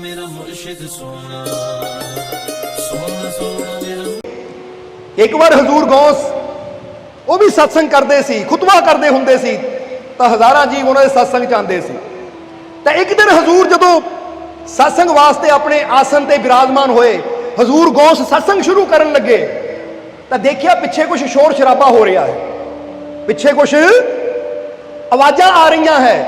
मेरा मुर्शिद सोना सोना सोना मेरा। एक बार हजूर गौस वो भी सत्संग करते सी, खुतबा करते हुंदे सी तो हज़ारां जीव उन्होंने सत्संग च आंदे सी। तो एक दिन हजूर जदों सत्संग वास्ते अपने आसन ते विराजमान होए, हजूर गौस सत्संग शुरू करन लगे तो देखिया पिछे कुछ शोर शराबा हो रहा है, पिछे कुछ आवाज़ां आ रही हैं।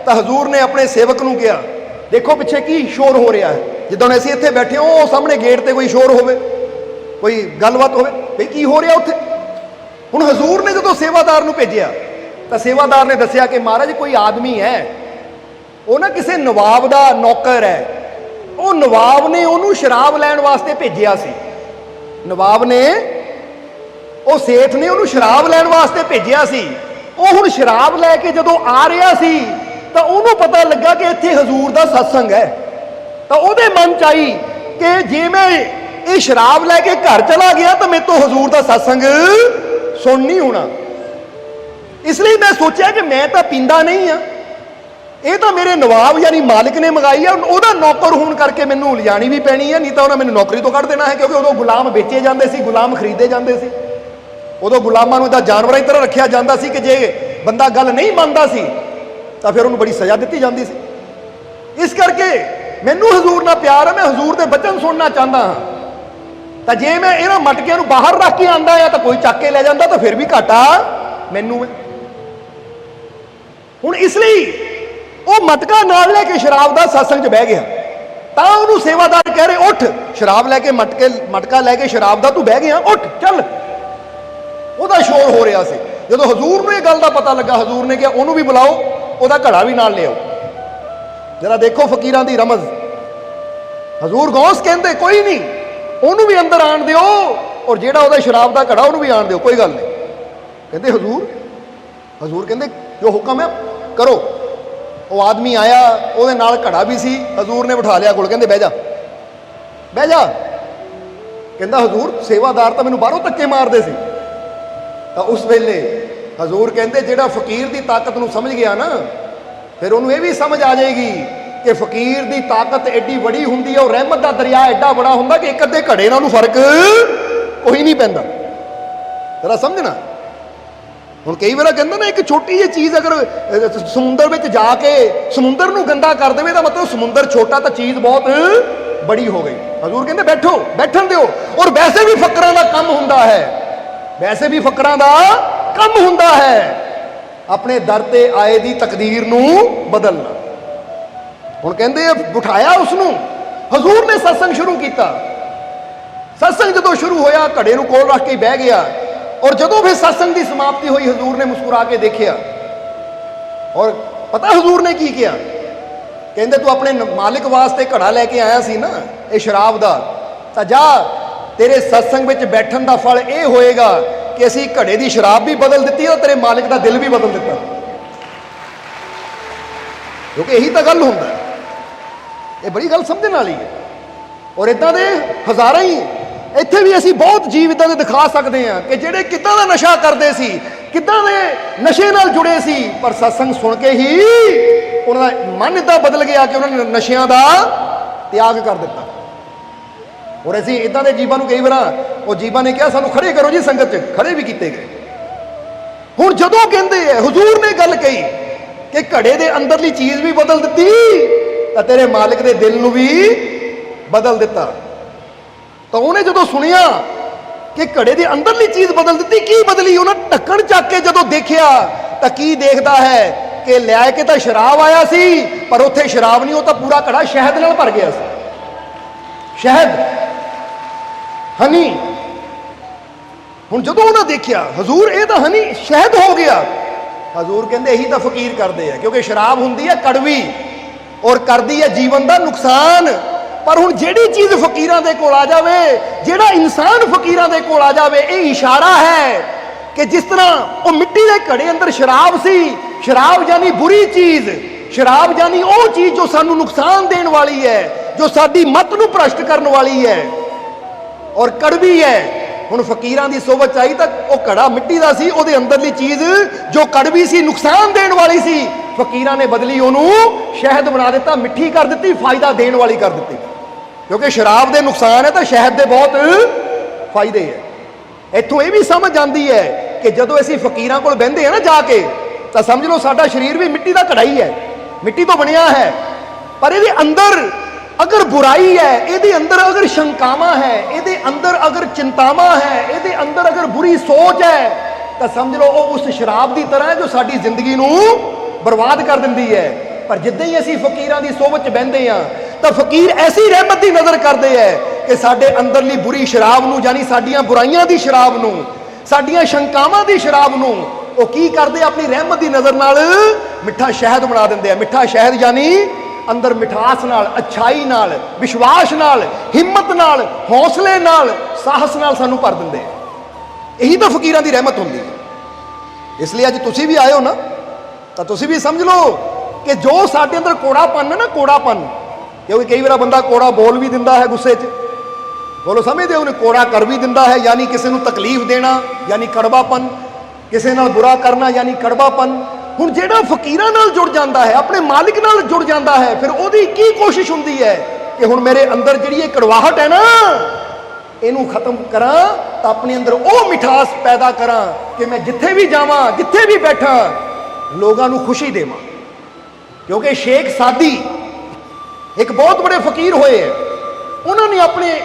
तो हजूर ने अपने सेवक नूं कहा, देखो पिछे की शोर हो रहा है। जिद्दां असीं इत्थे बैठे हो सामने गेट ते कोई शोर होवे, कोई गलबात होवे, भाई की हो रहा उत्थे। हुण हजूर ने जदों सेवादार नूं भेजिया तो सेवादार ने दस्सिया कि महाराज कोई आदमी है, वो ना किसी नवाब का नौकर है, वो नवाब ने उन्होंने शराब लैण वास्ते भेजिया सी। नवाब ने वो सेठ ने उन्होंने शराब लैण वास्ते भेजिया सी। वो हुण शराब लैके जदों आ रहा सी तो उन्होंने पता लगा कि इत्थे हजूर का सत्संग है। तो उहदे मन च आई कि जे मैं ये शराब लैके घर चला गया तो मेरे तो हजूर का सत्संग सुन नहीं होना। इसलिए मैं सोचा कि मैं तो पींदा नहीं हाँ, ये तो मेरे नवाब यानी मालिक ने मंगाई है, वह नौकर होने करके मैनू लिजानी भी पैनी है, नहीं तो उन्हें मैंने नौकरी तो कढ़ देना है। क्योंकि उदों गुलाम बेचे जाते सी, गुलाम खरीदे जाते सी, उदों गुलामां नूं तां जानवरां की तरह रखिया जाता सी कि जे बंदा गल नहीं मानता सी तो फिर उन्होंने बड़ी सज़ा दी जाती सी। इस करके मैनू हजूर नाल प्यार है, मैं हजूर के बचन सुनना चाहता हाँ। तो जे मैं इन्हां मटकियां नूं बाहर रख के आंदा है तो कोई चक के ले जाता, तो फिर भी घाटा मैनू है। हुण इसलिए वो मटका नाल लैके शराब का सत्संग च बह गया। तो उन्होंने सेवादार कह रहे, उठ, शराब लैके मटका लैके शराब का तू बह गया, उठ चल। वह शोर हो रहा है। जो हजूर को यह गल का पता लगा, हजूर ने कहा उन्होंने भी बुलाओ, वह घड़ा भी नाल ले आओ। जरा देखो फकीरां दी रमज। हजूर गौस कहते कोई नहीं, उन्होंने भी अंदर आन दिओ, और जेड़ा वह शराब का घड़ा उन्होंने भी आन दिओ, कोई गल नहीं। कहते हजूर कहते जो हुक्म है करो। वो आदमी आया, वो नाल घड़ा भी सी, हजूर ने बिठा लिया कोल, कहते बह जा बह जा। कहता हजूर सेवादार तो मैनू बाहरों धक्के मारते सी। तो उस वेले हजूर कहते जेड़ा फकीर की ताकत नूं समझ गया ना, फिर उन्होंने ये भी समझ आ जाएगी कि फकीर की ताकत एडी बड़ी हुंदी है, और रहमत का दरिया एडा बड़ा हुंदा कि एक अद्धे घड़े नाल फर्क कोई नहीं पैंदा। जरा समझना। हुण कई बार कहंदा ना, एक छोटी जी चीज़ अगर समुंदर में जाके समुंदर नूं गंदा कर देवे तो मतलब समुंदर छोटा तो चीज़ बहुत बड़ी हो गई। हजूर कहते बैठो, बैठन दिओ। और वैसे भी फकरां दा कम हुंदा है, वैसे भी फकरां दा कम हुंदा है अपने दर ते आए दी तकदीर नूं बदलना। हुण कहंदे बिठाया उसनूं, हजूर ने सत्संग शुरू किया। सत्संग जदों शुरू होया, घड़े नूं कोल रख के बह गया, और जदों फिर सत्संग की समाप्ति हुई, हजूर ने मुस्कुरा के देखिया, और पता हजूर ने की किया। कहंदे तू अपने मालिक वास्ते घड़ा लैके आया सी ना ये शराब का, तो जा तेरे सत्संग में बैठन का फल ये होएगा कि असी घड़े की शराब भी बदल दी और तेरे मालिक का दिल भी बदल दिता। क्योंकि यही तो गल होंदा, ये बड़ी गल समझने वाली है। और इदां दे हज़ारां ही इत्थे भी असी बहुत जीव इदां दे दिखा सकते हैं कि जिहड़े किदां दा नशा करते सी, किदां दे नशे नाल जुड़े सी, पर सत्संग सुन के ही उन्हां दा मन इदां बदल गया कि उन्होंने नशियां दा त्याग कर दिता। और असी इदां दे जीवां नूं कई बार वो जीवां ने कहा सानू खड़े करो जी, संगत च खड़े भी किए गए। हुण जदों कहंदे हुजूर ने गल कही कि घड़े दे अंदरली चीज़ भी बदल दी तो तेरे मालिक दे दिल नूं भी बदल दिता। तो उन्हें जदों सुनिया कि घड़े दे अंदरली चीज़ बदल दी, की बदली? उन्हें ढक्कन चक के जदों देखिया तो की देखता है कि लिया के तो शराब आया सी, पर उत्थे शराब नहीं, वो तो पूरा घड़ा शहद नाल भर गया सी। शहद, हनी। हुण जदों उन्हें देखिया हजूर ये तो हनी शहद हो गया, हजूर कहते यही तो फकीर करते हैं, क्योंकि शराब हुंदी है कड़वी और करदी है जीवन का नुकसान। पर हुण जिहड़ी चीज़ फकीरां दे कोल आ जावे, जिहड़ा इंसान फकीरां दे कोल आ जावे, ये इशारा है कि जिस तरह वो मिट्टी के घड़े अंदर शराब सी, शराब यानी बुरी चीज़, शराब यानी वो चीज़ जो सानू नुकसान देने वाली है, जो साडी मत नूं भ्रष्ट करने वाली है और कड़वी है। हुण फकीरां दी सोबत आई तो वह घड़ा मिट्टी का सी, उहदे अंदरली चीज़ जो कड़वी सी, नुकसान देने वाली सी, ਫਕੀਰਾਂ ਨੇ ਬਦਲੀ ਉਹਨੂੰ ਸ਼ਹਿਦ ਬਣਾ ਦਿੱਤਾ, ਮਿੱਠੀ ਕਰ ਦਿੱਤੀ, ਫਾਇਦਾ ਦੇਣ ਵਾਲੀ ਕਰ ਦਿੱਤੀ। ਕਿਉਂਕਿ ਸ਼ਰਾਬ ਦੇ ਨੁਕਸਾਨ ਹੈ ਤਾਂ ਸ਼ਹਿਦ ਦੇ ਬਹੁਤ ਫਾਇਦੇ ਹੈ। ਇੱਥੋਂ ਇਹ ਵੀ ਸਮਝ ਆਉਂਦੀ ਹੈ ਕਿ ਜਦੋਂ ਅਸੀਂ ਫਕੀਰਾਂ ਕੋਲ ਬਹਿੰਦੇ ਆ ਨਾ ਜਾ ਕੇ, ਤਾਂ ਸਮਝ ਲਓ ਸਾਡਾ ਸਰੀਰ ਵੀ ਮਿੱਟੀ ਦਾ ਘੜਾ ਹੀ ਹੈ, ਮਿੱਟੀ ਤੋਂ ਬਣਿਆ ਹੈ, ਪਰ ਇਹਦੇ ਅੰਦਰ ਅਗਰ ਬੁਰਾਈ ਹੈ, ਇਹਦੇ ਅੰਦਰ ਅਗਰ ਸ਼ੰਕਾਵਾਂ ਹੈ, ਇਹਦੇ ਅੰਦਰ ਅਗਰ ਚਿੰਤਾਵਾਂ ਹੈ, ਇਹਦੇ ਅੰਦਰ ਅਗਰ ਬੁਰੀ ਸੋਚ ਹੈ, ਤਾਂ ਸਮਝ ਲਓ ਉਹ ਉਸ ਸ਼ਰਾਬ ਦੀ ਤਰ੍ਹਾਂ ਹੈ ਜੋ ਸਾਡੀ ਜ਼ਿੰਦਗੀ ਨੂੰ ਬਰਬਾਦ ਕਰ ਦਿੰਦੀ ਹੈ। ਪਰ ਜਿੱਦਾਂ ਹੀ ਅਸੀਂ ਫਕੀਰਾਂ ਦੀ ਸੋਭਤ 'ਚ ਬਹਿੰਦੇ ਆ ਤਾਂ ਫਕੀਰ ਐਸੀ ਰਹਿਮਤ ਦੀ ਨਜ਼ਰ ਕਰਦੇ ਹੈ ਕਿ ਸਾਡੇ ਅੰਦਰਲੀ ਬੁਰੀ ਸ਼ਰਾਬ ਨੂੰ, ਯਾਨੀ ਸਾਡੀਆਂ ਬੁਰਾਈਆਂ ਦੀ ਸ਼ਰਾਬ ਨੂੰ, ਸਾਡੀਆਂ ਸ਼ੰਕਾਵਾਂ ਦੀ ਸ਼ਰਾਬ ਨੂੰ ਉਹ ਕੀ ਕਰਦੇ, ਆਪਣੀ ਰਹਿਮਤ ਦੀ ਨਜ਼ਰ ਨਾਲ ਮਿੱਠਾ ਸ਼ਹਿਦ ਬਣਾ ਦਿੰਦੇ ਆ। ਮਿੱਠਾ ਸ਼ਹਿਦ ਯਾਨੀ ਅੰਦਰ ਮਿਠਾਸ ਨਾਲ, ਅੱਛਾਈ ਨਾਲ, ਵਿਸ਼ਵਾਸ ਨਾਲ, ਹਿੰਮਤ ਨਾਲ, ਹੌਸਲੇ ਨਾਲ, ਸਾਹਸ ਨਾਲ ਸਾਨੂੰ ਭਰ ਦਿੰਦੇ ਆ। ਇਹੀ ਤਾਂ ਫਕੀਰਾਂ ਦੀ ਰਹਿਮਤ ਹੁੰਦੀ ਹੈ। ਇਸ ਲਈ ਅੱਜ ਤੁਸੀਂ ਵੀ ਆਏ ਹੋ ਨਾ, ਤਾਂ ਤੁਸੀਂ ਵੀ ਸਮਝ ਲਓ ਕਿ ਜੋ ਸਾਡੇ ਅੰਦਰ ਕੋੜਾਪਨ ਹੈ ਨਾ, ਕੋੜਾਪਨ, ਕਿਉਂਕਿ ਕਈ ਵਾਰ ਬੰਦਾ ਕੋੜਾ ਬੋਲ ਵੀ ਦਿੰਦਾ ਹੈ ਗੁੱਸੇ 'ਚ, ਬੋਲੋ ਸਮਝਦੇ ਹੋ, ਉਹਨੇ ਕੋੜਾ ਕਰ ਵੀ ਦਿੰਦਾ ਹੈ, ਯਾਨੀ ਕਿਸੇ ਨੂੰ ਤਕਲੀਫ ਦੇਣਾ ਯਾਨੀ ਕੜਵਾਪਨ, ਕਿਸੇ ਨਾਲ ਬੁਰਾ ਕਰਨਾ ਯਾਨੀ ਕੜਵਾਪਨ। ਹੁਣ ਜਿਹੜਾ ਫਕੀਰਾਂ ਨਾਲ ਜੁੜ ਜਾਂਦਾ ਹੈ, ਆਪਣੇ ਮਾਲਿਕ ਨਾਲ ਜੁੜ ਜਾਂਦਾ ਹੈ, ਫਿਰ ਉਹਦੀ ਕੀ ਕੋਸ਼ਿਸ਼ ਹੁੰਦੀ ਹੈ ਕਿ ਹੁਣ ਮੇਰੇ ਅੰਦਰ ਜਿਹੜੀ ਇਹ ਕੜਵਾਹਟ ਹੈ ਨਾ, ਇਹਨੂੰ ਖਤਮ ਕਰਾਂ ਤਾਂ ਆਪਣੇ ਅੰਦਰ ਉਹ ਮਿਠਾਸ ਪੈਦਾ ਕਰਾਂ ਕਿ ਮੈਂ ਜਿੱਥੇ ਵੀ ਜਾਵਾਂ, ਜਿੱਥੇ ਵੀ ਬੈਠਾਂ, ਲੋਕਾਂ ਨੂੰ ਖੁਸ਼ੀ ਦੇਵਾਂ। ਕਿਉਂਕਿ ਸ਼ੇਖ ਸਾਦੀ ਇੱਕ ਬਹੁਤ ਬੜੇ ਫਕੀਰ ਹੋਏ ਹੈ, ਉਹਨਾਂ ਨੇ ਆਪਣੇ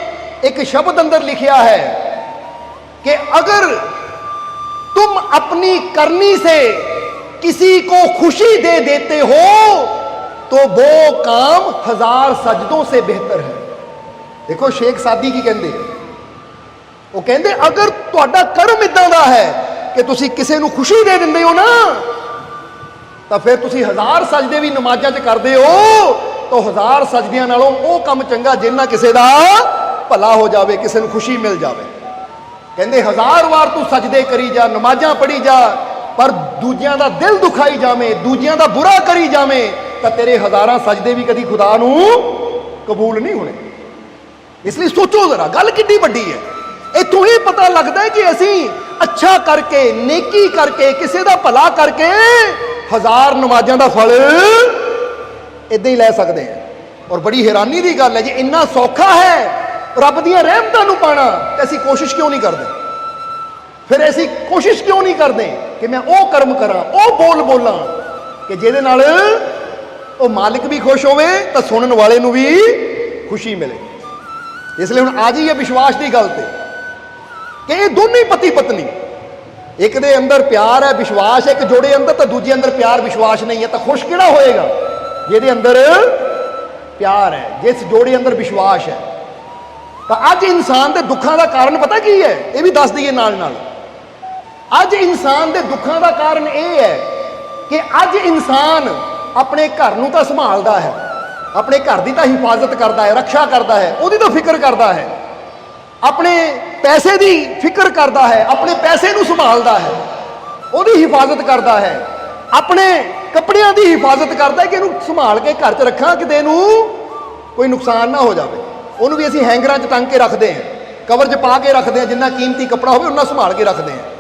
एक शब्द अंदर लिखा है कि अगर तुम अपनी करनी से किसी को खुशी दे देते हो तो वो काम 1000 सजदों से बेहतर है। देखो शेख सादी की कहते, वो कहते अगर तुहाडा कर्म इदां दा है कि तुसी किसी नूं खुशी दे दिंदे हो ना, तो फिर तुसी 1000 सजदे भी नमाज़ां च करदे हो तो 1000 सजदियां नालों वो काम चंगा जिन्ना किसी दा भला हो जाए, किसी को खुशी मिल जाए। कहते 1000 बार तू सजदे करी जा, नमाज़ां पढ़ी जा, पर दूजियां दा दिल दुखाई जावे, दूजियां दा बुरा करी जावे, तो तेरे 1000 सजदे भी कभी खुदा नू कबूल नहीं होने। इसलिए सोचो जरा गल कितनी वड्डी है। इत्थों ही पता लगता है कि असी अच्छा करके, नेकी करके, किसी का भला करके 1000 नमाज़ां दा फल इदां ही लै सकते हैं। और बड़ी हैरानी की गल है, जी इन्ना सौखा है रब दियां रहमतां नूं पाना, तो असीं कोशिश क्यों नहीं करते? फिर असीं कोशिश क्यों नहीं करते कि मैं वो कर्म करा, वो बोल बोलां कि जिहदे नाल वो मालिक भी खुश होवे तो सुनने वाले नूं भी खुशी मिले। इसलिए हुण आ जाइए विश्वास की गल ते कि ये दोनों ही पति पत्नी, एक दे अंदर प्यार है, विश्वास है, एक जोड़े अंदर, तो दूजे अंदर प्यार विश्वास नहीं है, तो खुश किहड़ा होएगा? जिहदे अंदर प्यार है, जिस जोड़े अंदर विश्वास है। तो अज इंसान के दुखों का कारण पता की है, यह भी दस दईए नाल नाल। अज इंसान के दुखों का कारण यह है कि अज इंसान अपने घर नूं तां संभालदा है, अपने घर की तो हिफाजत करता है, रक्षा करता है, उसकी तो फिक्र करता है, अपने पैसे की फिक्र करता है, अपने पैसे नूं संभालदा है, उसकी हिफाजत करता है, अपने कपड़ियां की हिफाजत करता है कि इहनूं संभाल के घर च रखा, किते इहनूं कोई नुकसान ना हो जाए। उन्होंने भी असीं हैंगरां च टंग के रखते हैं, कवर च पा के रखते हैं, जिन्ना कीमती कपड़ा होवे उन्ना संभाल के रखते हैं।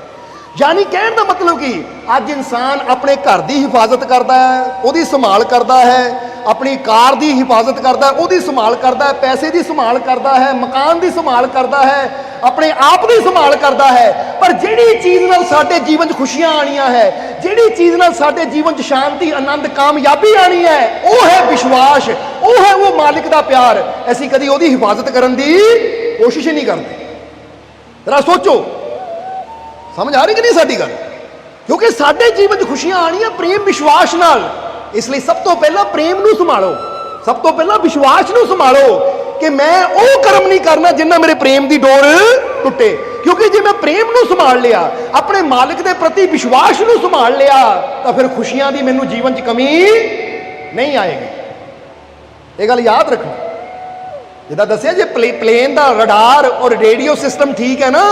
यानी कहने का मतलब कि अज इंसान अपने घर की हिफाजत करता है, उसकी संभाल करता है, अपनी कार की हिफाजत करता है, उसकी संभाल करता है, पैसे की संभाल करता है, मकान की संभाल करता है, अपने आप की संभाल करता है। पर जिहड़ी चीज़ नाल साडे जीवन च खुशियां आनियां है, जिहड़ी चीज़ नाल साडे जीवन च शांति, आनंद, कामयाबी आनी है, वो है विश्वास, वो है वो मालिक का प्यार। असीं कदी उसकी हिफाजत करने की कोशिश ही नहीं करते। जरा सोचो, समझ आ रही कि नहीं साडी गल? क्योंकि साडे जीवन च खुशियां आनियां प्रेम विश्वास नाल। इसलिए सब तो पहला प्रेम नूं संभालो, सब तो पहला विश्वास नूं संभालो कि मैं वो कर्म नहीं करना जिन्ना मेरे प्रेम की डोर टुटे। क्योंकि जे मैं प्रेम नूं संभाल लिया, अपने मालिक के प्रति विश्वास नूं संभाल लिया, तो फिर खुशियां की मैनूं जीवन च कमी नहीं आएगी। ये गल याद रखना। जिद्दां दस्सिया जे प्लेन का रडार और रेडियो सिस्टम ठीक है ना,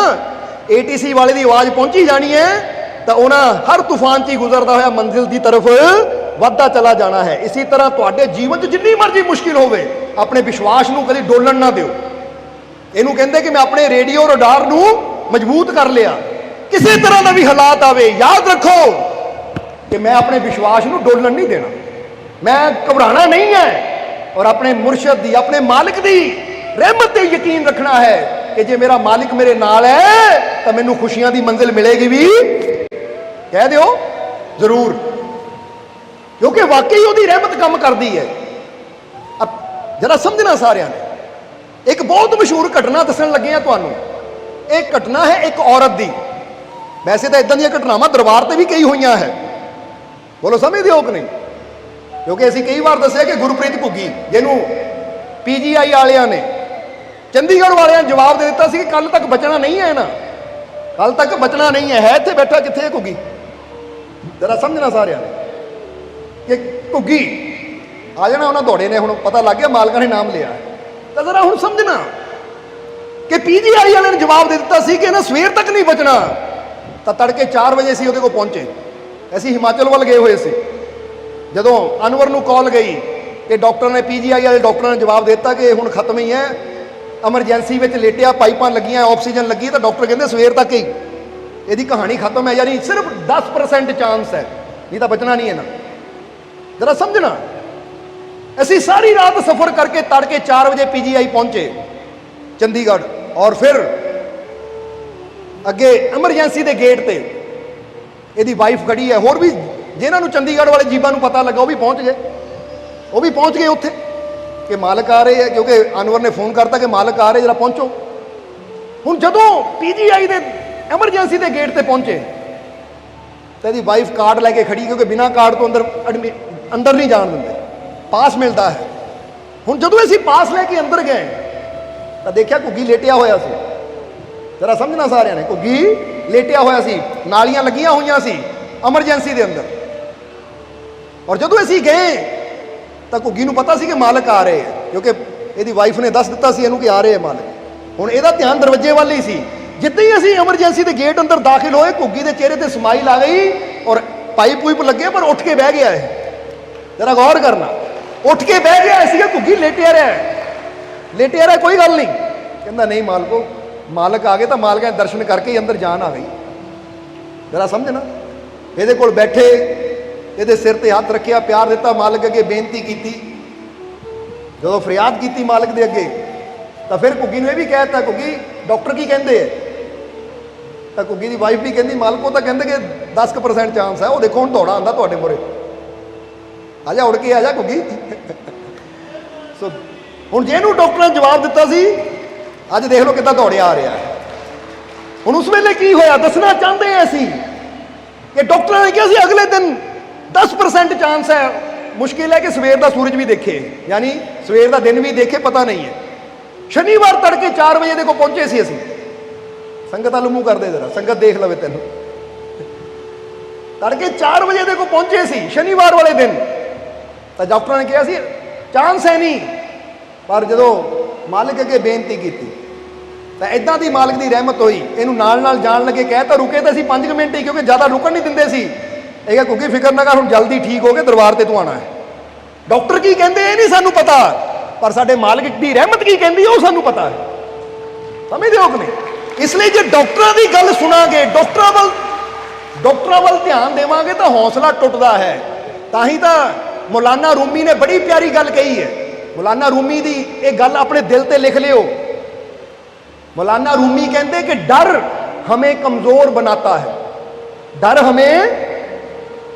ATC वाले की आवाज़ पहुंची जानी है, तो उन्हें हर तूफान च गुजरता हुआ मंजिल की तरफ वधदा चला जाना है। इसी तरह तुहाडे जीवन च जिन्नी मर्जी मुश्किल होवे, अपने विश्वास नूं कदी डोलन ना दिओ। इहनूं कहंदे कि मैं अपने रेडियो रडार नूं मजबूत कर लिया, किसी तरह का भी हालात आवे, याद रखो कि मैं अपने विश्वास को डोलन नहीं देना, मैं घबराना नहीं है और अपने मुर्शद दी, अपने मालिक दी रहमत ते यकीन रखना है कि जे मेरा मालिक मेरे नाल है तो मैनू खुशियां दी मंजिल मिलेगी भी। कह दियो जरूर, क्योंकि वाकई उसकी रहमत काम करती है। अब जरा समझना सारिਆਂ ने, एक बहुत मशहूर घटना दसन लगे हैं तुहानू। एक घटना है एक औरत दी, वैसे तो इदां दी घटनावां दरबार से भी कई हुई है, बोलो समझते हो कि नहीं? क्योंकि असीं कई बार दसिया कि गुरप्रीत घुग्गी जिन्हों PGI वालियां ने, चंडीगढ़ वालियां जवाब दे दिता कि कल तक बचना नहीं है ना, कल तक बचना नहीं है इत्थे बैठा कित्थे है घुग्गी? जरा समझना सारिਆਂ ने कि घुग्गी आ जाना उन्होंने दौड़े ने, हुण पता लग गया मालका ने नाम लिया। तो जरा हुण समझना कि PGI वाले ने जवाब दे दिता कि इन्हें सवेर तक नहीं बचना। तो तड़के 4 बजे से वो पहुंचे, असीं हिमाचल वाल गए हुए सी। जदों अनवर नूं कॉल गई कि डॉक्टर ने, PGI वाले डॉक्टर ने जवाब दिता कि हुण खत्म ही है, एमरजेंसी में लेटिया, पाइपां लगियां, ऑक्सीजन लगी। तो डॉक्टर कहते सवेर तक ही यदि कहानी खत्म है, यानी सिर्फ 10% चांस है, नहीं तो बचना नहीं है ना। जरा समझना, असी सारी रात सफर करके तड़के 4 बजे PGI पहुंचे चंडीगढ़, और फिर अगे एमरजेंसी के गेट पे यदि वाइफ खड़ी है, होर भी जिन्होंने चंडीगढ़ वाले जीबा नूं पता लगा वो भी पहुंच गए, वो भी पहुंच गए उत्थे कि मालक आ रहे हैं, क्योंकि अनवर ने फोन करता कि मालक आ रहे, जरा पहुंचो। हुण जदों PGI दे एमरजेंसी के गेट पे पहुंचे तो यदि वाइफ कार्ड लैके खड़ी, क्योंकि बिना कार्ड तो अंदर नहीं जान देंगे, पास मिलता है। हुण जदों असीं पास लैके अंदर गए तो देखा घुग्गी लेटिया होया सी। जरा समझना सारिਆਂ ने, घुग्गी लेटिया होया सी, नालियां लगियां हुई सी एमरजेंसी के अंदर। और जदों असीं गए तो घुग्गी नूं पता सी कि मालक आ रहे हैं, क्योंकि इसकी वाइफ ने दस दिता सी इहनूं कि आ रहे हैं मालक। हुण इहदा ध्यान दरवाजे वाल ही सी। जिद्दां ही असीं एमरजेंसी के गेट अंदर दाखिल होए, घुग्गी के चेहरे पर समाइल आ गई और पाइप पूइप लगे, पर उठ के बह गया है। जरा गौर करना, उठ के बह गया है, घुग्गी लेटिया रहा है, लेटिया रहा, कोई गल नहीं। कहता नहीं मालको, मालक आ गए तो मालक ने दर्शन करके ही अंदर जान आ गई। जरा समझना, ये कोल बैठे, ये सिर ते हाथ रखिया, प्यार दिता, मालक अगे बेनती की, जो फरियाद की मालक के अगे, तो फिर घुग्गी ने यह भी कहता, घुग्गी डॉक्टर की कहते हैं? तो घुग्गी की वाइफ भी कहती मालको तो कहते कि 10% चांस है, वो देखो हम दौड़ा आंदा तुहाडे मोरे, आ जा उड़ के आ जा घुग्गी। सो हुण जिहनूं डॉक्टर ने जवाब दिता सी, अज देख लो कितना दौड़िया आ रहा है। हुण उस वेले की होया दसना चाहते हैं असीं कि डॉक्टर ने कहा सी अगले दिन 10% चांस है, मुश्किल है कि सवेर का सूरज भी देखे, यानी सवेर का दिन भी देखे, पता नहीं है। शनिवार तड़के 4 बजे देखो पहुंचे सी असीं। संगत वाल मूँह कर दे जरा, संगत देख लवे तेन। तड़के 4 बजे देखो पहुंचे सी शनिवार वाले दिन। तो डॉक्टर ने कहा सी चांस है नहीं, पर जो मालिक अगे बेनती की तो इदां दी मालिक की रहमत हुई, इनू नाल नाल जान लगे, कहता रुके तो असीं 5 मिनट ही, क्योंकि ज़्यादा रुकन नहीं दिंदे सी। ये क्योंकि फिक्र ना कर, हुण जल्दी ठीक हो गए, दरबार ते तू आना है। डॉक्टर की कहते ये नहीं सानू पता, पर साडे मालिक की रहमत की कहती है वो सानू पता है। समझदे हो कि नहीं? इसलिए जो डॉक्टरों की गल सुनांगे, डॉक्टरों वाल ध्यान देवांगे तो हौसला टुटदा है। ताही तो मौलाना रूमी ने बड़ी प्यारी गल कही है। मौलाना रूमी की एक गल अपने दिल ते लिख लियो। मौलाना रूमी कहते कि डर हमें कमजोर बनाता है, डर हमें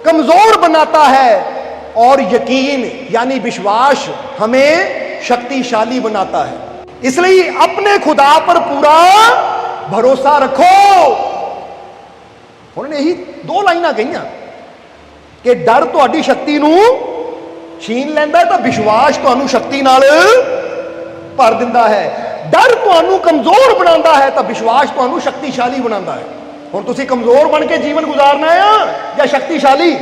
कमजोर बनाता है, और यकीन यानी विश्वास हमें शक्तिशाली बनाता है। इसलिए अपने खुदा पर पूरा भरोसा रखो। उन्होंने यही 2 लाइनां कही कि डर तुहाडी शक्ति नूं छीन लैंदा है, तो विश्वास तुहानूं शक्ति नाल भर दिंदा है। डर तुहानूं कमजोर बनाता है, तो विश्वास तुहानूं शक्तिशाली बनाता है। हुण तुसीं कमजोर बन के जीवन गुजारना है या शक्तिशाली?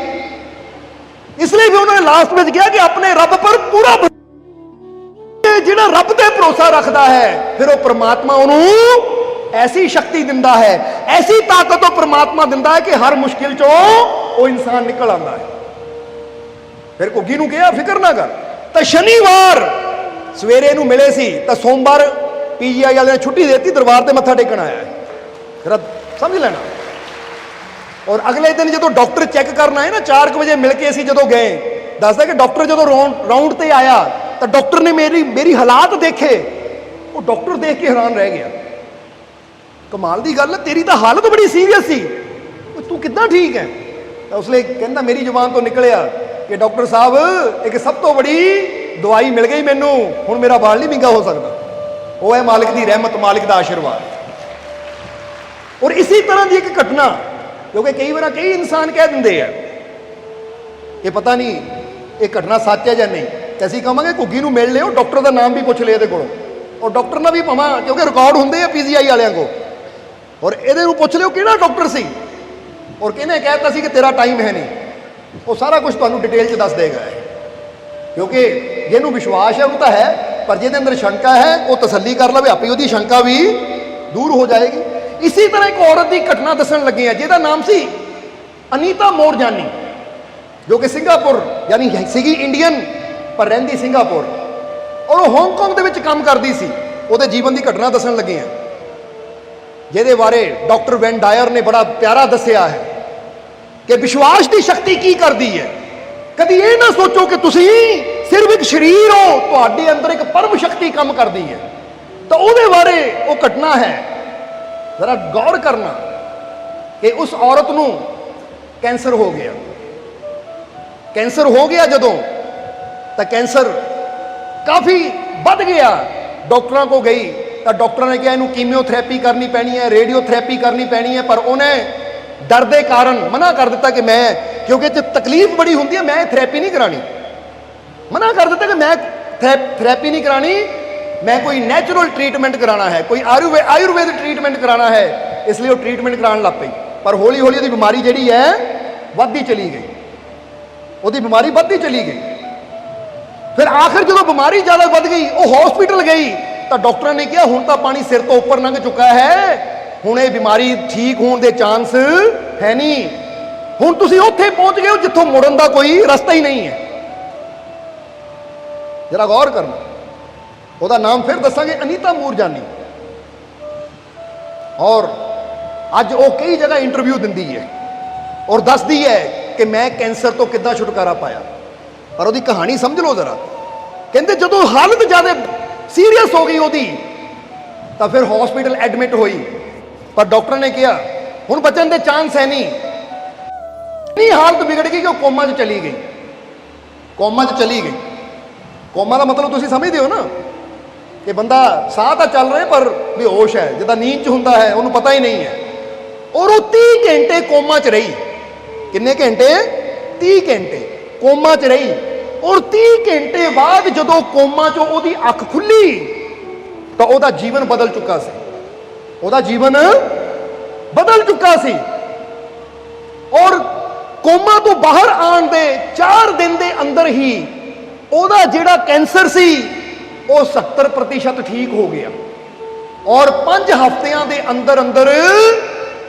इसलिए भी उन्होंने लास्ट में कहा कि अपने रब पर पूरा, जिहड़ा रब ते भरोसा रखता है, फिर वो परमात्मा उन्होंने ऐसी शक्ति दिंदा है, ऐसी ताकत वो परमात्मा दिंदा है कि हर मुश्किल चो वो इंसान निकल आता है। फिर घुग्गी नूं कहा फिक्र ना कर। तो शनिवार सवेरे नूं मिले सी, तो सोमवार PGI वाले ने छुट्टी देती, दरबार ते मत्था टेकण आया है। जरा समझ लेना, ਔਰ ਅਗਲੇ ਦਿਨ ਜਦੋਂ ਡਾਕਟਰ ਚੈੱਕ ਕਰਨ ਆਏ ਨਾ 4 ਵਜੇ ਮਿਲ ਕੇ ਅਸੀਂ ਜਦੋਂ ਗਏ, ਦੱਸਦਾ ਕਿ ਡਾਕਟਰ ਜਦੋਂ ਰਾਉਂਡ ਤੇ ਆਇਆ ਤਾਂ ਡਾਕਟਰ ਨੇ ਮੇਰੀ ਹਾਲਾਤ ਦੇਖੇ, ਉਹ ਡਾਕਟਰ ਦੇਖ ਕੇ ਹੈਰਾਨ ਰਹਿ ਗਿਆ। ਕਮਾਲ ਦੀ ਗੱਲ, ਤੇਰੀ ਤਾਂ ਹਾਲਤ ਬੜੀ ਸੀਰੀਅਸ ਸੀ, ਤੂੰ ਕਿੱਦਾਂ ਠੀਕ ਹੈ? ਤਾਂ ਉਸ ਲਈ ਕਹਿੰਦਾ, ਮੇਰੀ ਜ਼ੁਬਾਨ ਤੋਂ ਨਿਕਲਿਆ ਕਿ ਡਾਕਟਰ ਸਾਹਿਬ ਇੱਕ ਸਭ ਤੋਂ ਬੜੀ ਦਵਾਈ ਮਿਲ ਗਈ ਮੈਨੂੰ, ਹੁਣ ਮੇਰਾ ਵਾਲ ਨਹੀਂ ਵਿੰਗਾ ਹੋ ਸਕਦਾ। ਉਹ ਹੈ ਮਾਲਿਕ ਦੀ ਰਹਿਮਤ, ਮਾਲਿਕ ਦਾ ਆਸ਼ੀਰਵਾਦ। ਔਰ ਇਸੇ ਤਰ੍ਹਾਂ ਦੀ ਇੱਕ ਘਟਨਾ, ਕਿਉਂਕਿ ਕਈ ਵਾਰ ਕਈ ਇਨਸਾਨ ਕਹਿ ਦਿੰਦੇ ਆ ਕਿ ਪਤਾ ਨਹੀਂ ਇਹ ਘਟਨਾ ਸੱਚ ਹੈ ਜਾਂ ਨਹੀਂ, ਤੇ ਅਸੀਂ ਕਹਾਂਗੇ ਘੁੱਗੀ ਨੂੰ ਮਿਲ ਲਿਓ, ਡਾਕਟਰ ਦਾ ਨਾਮ ਵੀ ਪੁੱਛ ਲਿਓ ਇਹਦੇ ਕੋਲੋਂ, ਔਰ ਡਾਕਟਰ ਨਾਲ ਵੀ ਭਾਵਾਂ, ਕਿਉਂਕਿ ਰਿਕਾਰਡ ਹੁੰਦੇ ਆ ਪੀਜੀਆਈ ਵਾਲਿਆਂ ਕੋਲ, ਔਰ ਇਹਦੇ ਨੂੰ ਪੁੱਛ ਲਿਓ ਕਿਹੜਾ ਡਾਕਟਰ ਸੀ ਔਰ ਕਿਹਨੇ ਕਹਿਤਾ ਸੀ ਕਿ ਤੇਰਾ ਟਾਈਮ ਹੈ ਨਹੀਂ, ਉਹ ਸਾਰਾ ਕੁਝ ਤੁਹਾਨੂੰ ਡਿਟੇਲ 'ਚ ਦੱਸ ਦੇਗਾ। ਕਿਉਂਕਿ ਜਿਹਨੂੰ ਵਿਸ਼ਵਾਸ ਹੈ ਉਹ ਤਾਂ ਹੈ, ਪਰ ਜਿਹਦੇ ਅੰਦਰ ਸ਼ੰਕਾ ਹੈ ਉਹ ਤਸੱਲੀ ਕਰ ਲਵੇ, ਆਪੇ ਉਹਦੀ ਸ਼ੰਕਾ ਵੀ ਦੂਰ ਹੋ ਜਾਏਗੀ। ਇਸੇ ਤਰ੍ਹਾਂ ਇੱਕ ਔਰਤ ਦੀ ਘਟਨਾ ਦੱਸਣ ਲੱਗੇ ਆ ਜਿਹਦਾ ਨਾਮ ਸੀ ਅਨੀਤਾ ਮੋਰਜਾਨੀ, ਜੋ ਕਿ ਸਿੰਗਾਪੁਰ ਯਾਨੀ ਸੀਗੀ ਇੰਡੀਅਨ ਪਰ ਰਹਿੰਦੀ ਸਿੰਗਾਪੁਰ, ਔਰ ਉਹ ਹਾਂਗਕਾਂਗ ਦੇ ਵਿੱਚ ਕੰਮ ਕਰਦੀ ਸੀ। ਉਹਦੇ ਜੀਵਨ ਦੀ ਘਟਨਾ ਦੱਸਣ ਲੱਗੇ ਆ ਜਿਹਦੇ ਬਾਰੇ ਡਾਕਟਰ ਵੈਨ ਡਾਇਰ ਨੇ ਬੜਾ ਪਿਆਰਾ ਦੱਸਿਆ ਹੈ ਕਿ ਵਿਸ਼ਵਾਸ ਦੀ ਸ਼ਕਤੀ ਕੀ ਕਰਦੀ ਹੈ। ਕਦੀ ਇਹ ਨਾ ਸੋਚੋ ਕਿ ਤੁਸੀਂ ਸਿਰਫ ਇੱਕ ਸਰੀਰ ਹੋ, ਤੁਹਾਡੇ ਅੰਦਰ ਇੱਕ ਪਰਮ ਸ਼ਕਤੀ ਕੰਮ ਕਰਦੀ ਹੈ। ਤਾਂ ਉਹਦੇ ਬਾਰੇ ਉਹ ਘਟਨਾ ਹੈ, ਜ਼ਰਾ ਗੌਰ ਕਰਨਾ ਕਿ ਉਸ ਔਰਤ ਨੂੰ ਕੈਂਸਰ ਹੋ ਗਿਆ। ਕੈਂਸਰ ਹੋ ਗਿਆ ਜਦੋਂ, ਤਾਂ ਕੈਂਸਰ ਕਾਫੀ ਵੱਧ ਗਿਆ, ਡਾਕਟਰਾਂ ਕੋਲ ਗਈ ਤਾਂ ਡਾਕਟਰਾਂ ਨੇ ਕਿਹਾ ਇਹਨੂੰ ਕੀਮਿਓਥੈਰੇਪੀ ਕਰਨੀ ਪੈਣੀ ਹੈ, ਰੇਡੀਓਥੈਰੇਪੀ ਕਰਨੀ ਪੈਣੀ ਹੈ, ਪਰ ਉਹਨੇ ਡਰ ਦੇ ਕਾਰਨ ਮਨਾ ਕਰ ਦਿੱਤਾ ਕਿ ਮੈਂ, ਕਿਉਂਕਿ ਇਹ 'ਚ ਤਕਲੀਫ ਬੜੀ ਹੁੰਦੀ ਹੈ, ਮੈਂ ਥੈਰੇਪੀ ਨਹੀਂ ਕਰਾਣੀ। ਮਨਾ ਕਰ ਦਿੱਤਾ ਕਿ ਮੈਂ ਥੈਰੇਪੀ ਨਹੀਂ ਕਰਾਣੀ, ਮੈਂ ਕੋਈ ਨੈਚੁਰਲ ਟ੍ਰੀਟਮੈਂਟ ਕਰਾਣਾ ਹੈ, ਕੋਈ ਆਯੁਰਵੇਦ ਟ੍ਰੀਟਮੈਂਟ ਕਰਾਣਾ ਹੈ। ਇਸ ਲਈ ਉਹ ਟ੍ਰੀਟਮੈਂਟ ਕਰਾਉਣ ਲੱਗ ਪਈ, ਪਰ ਹੌਲੀ ਹੌਲੀ ਉਹਦੀ ਬਿਮਾਰੀ ਜਿਹੜੀ ਹੈ ਵੱਧਦੀ ਚਲੀ ਗਈ, ਉਹਦੀ ਬਿਮਾਰੀ ਵੱਧਦੀ ਚਲੀ ਗਈ। ਫਿਰ ਆਖਿਰ ਜਦੋਂ ਬਿਮਾਰੀ ਜ਼ਿਆਦਾ ਵੱਧ ਗਈ, ਉਹ ਹਸਪੀਟਲ ਗਈ ਤਾਂ ਡਾਕਟਰਾਂ ਨੇ ਕਿਹਾ ਹੁਣ ਤਾਂ ਪਾਣੀ ਸਿਰ ਤੋਂ ਉੱਪਰ ਲੰਘ ਚੁੱਕਾ ਹੈ, ਹੁਣ ਇਹ ਬਿਮਾਰੀ ਠੀਕ ਹੋਣ ਦੇ ਚਾਂਸ ਹੈ ਨਹੀਂ, ਹੁਣ ਤੁਸੀਂ ਉੱਥੇ ਪਹੁੰਚ ਗਏ ਹੋ ਜਿੱਥੋਂ ਮੁੜਨ ਦਾ ਕੋਈ ਰਸਤਾ ਹੀ ਨਹੀਂ ਹੈ। ਜਰਾ ਗੌਰ ਕਰਨਾ, ਉਹਦਾ ਨਾਮ ਫਿਰ ਦੱਸਾਂਗੇ, ਅਨੀਤਾ ਮੂਰਜਾਨੀ। ਔਰ ਅੱਜ ਉਹ ਕਈ ਜਗ੍ਹਾ ਇੰਟਰਵਿਊ ਦਿੰਦੀ ਹੈ ਔਰ ਦੱਸਦੀ ਹੈ ਕਿ ਮੈਂ ਕੈਂਸਰ ਤੋਂ ਕਿੱਦਾਂ ਛੁਟਕਾਰਾ ਪਾਇਆ। ਪਰ ਉਹਦੀ ਕਹਾਣੀ ਸਮਝ ਲਓ ਜ਼ਰਾ। ਕਹਿੰਦੇ ਜਦੋਂ ਹਾਲਤ ਜ਼ਿਆਦਾ ਸੀਰੀਅਸ ਹੋ ਗਈ ਉਹਦੀ, ਤਾਂ ਫਿਰ ਹਸਪੀਟਲ ਐਡਮਿਟ ਹੋਈ, ਪਰ ਡਾਕਟਰ ਨੇ ਕਿਹਾ ਹੁਣ ਬਚਣ ਦੇ ਚਾਂਸ ਹੈ ਨਹੀਂ, ਹਾਲਤ ਵਿਗੜ ਗਈ ਕਿ ਉਹ ਕੋਮਾ 'ਚ ਚਲੀ ਗਈ। ਕੋਮਾ 'ਚ ਚਲੀ ਗਈ। ਕੋਮਾ ਦਾ ਮਤਲਬ ਤੁਸੀਂ ਸਮਝਦੇ ਹੋ ਨਾ, ਕਿ ਬੰਦਾ ਸਾਹ ਤਾਂ ਚੱਲ ਰਿਹਾ ਪਰ ਬੇਹੋਸ਼ ਹੈ, ਜਿੱਦਾਂ ਨੀਂਦ 'ਚ ਹੁੰਦਾ ਹੈ, ਉਹਨੂੰ ਪਤਾ ਹੀ ਨਹੀਂ ਹੈ। ਔਰ ਉਹ 30 ਘੰਟੇ ਕੋਮਾ 'ਚ ਰਹੀ। ਕਿੰਨੇ ਘੰਟੇ? 30 ਘੰਟੇ ਕੋਮਾ 'ਚ ਰਹੀ। ਔਰ 30 ਘੰਟੇ ਬਾਅਦ ਜਦੋਂ ਕੋਮਾ 'ਚੋਂ ਉਹਦੀ ਅੱਖ ਖੁੱਲੀ ਤਾਂ ਉਹਦਾ ਜੀਵਨ ਬਦਲ ਚੁੱਕਾ ਸੀ। ਉਹਦਾ ਜੀਵਨ ਬਦਲ ਚੁੱਕਾ ਸੀ। ਔਰ ਕੋਮਾ ਤੋਂ ਬਾਹਰ ਆਉਣ ਦੇ 4 ਦਿਨ ਦੇ ਅੰਦਰ ਹੀ ਉਹਦਾ ਜਿਹੜਾ ਕੈਂਸਰ ਸੀ ਉਹ 70% ਠੀਕ ਹੋ ਗਿਆ। ਔਰ 5 ਹਫ਼ਤਿਆਂ ਦੇ ਅੰਦਰ ਅੰਦਰ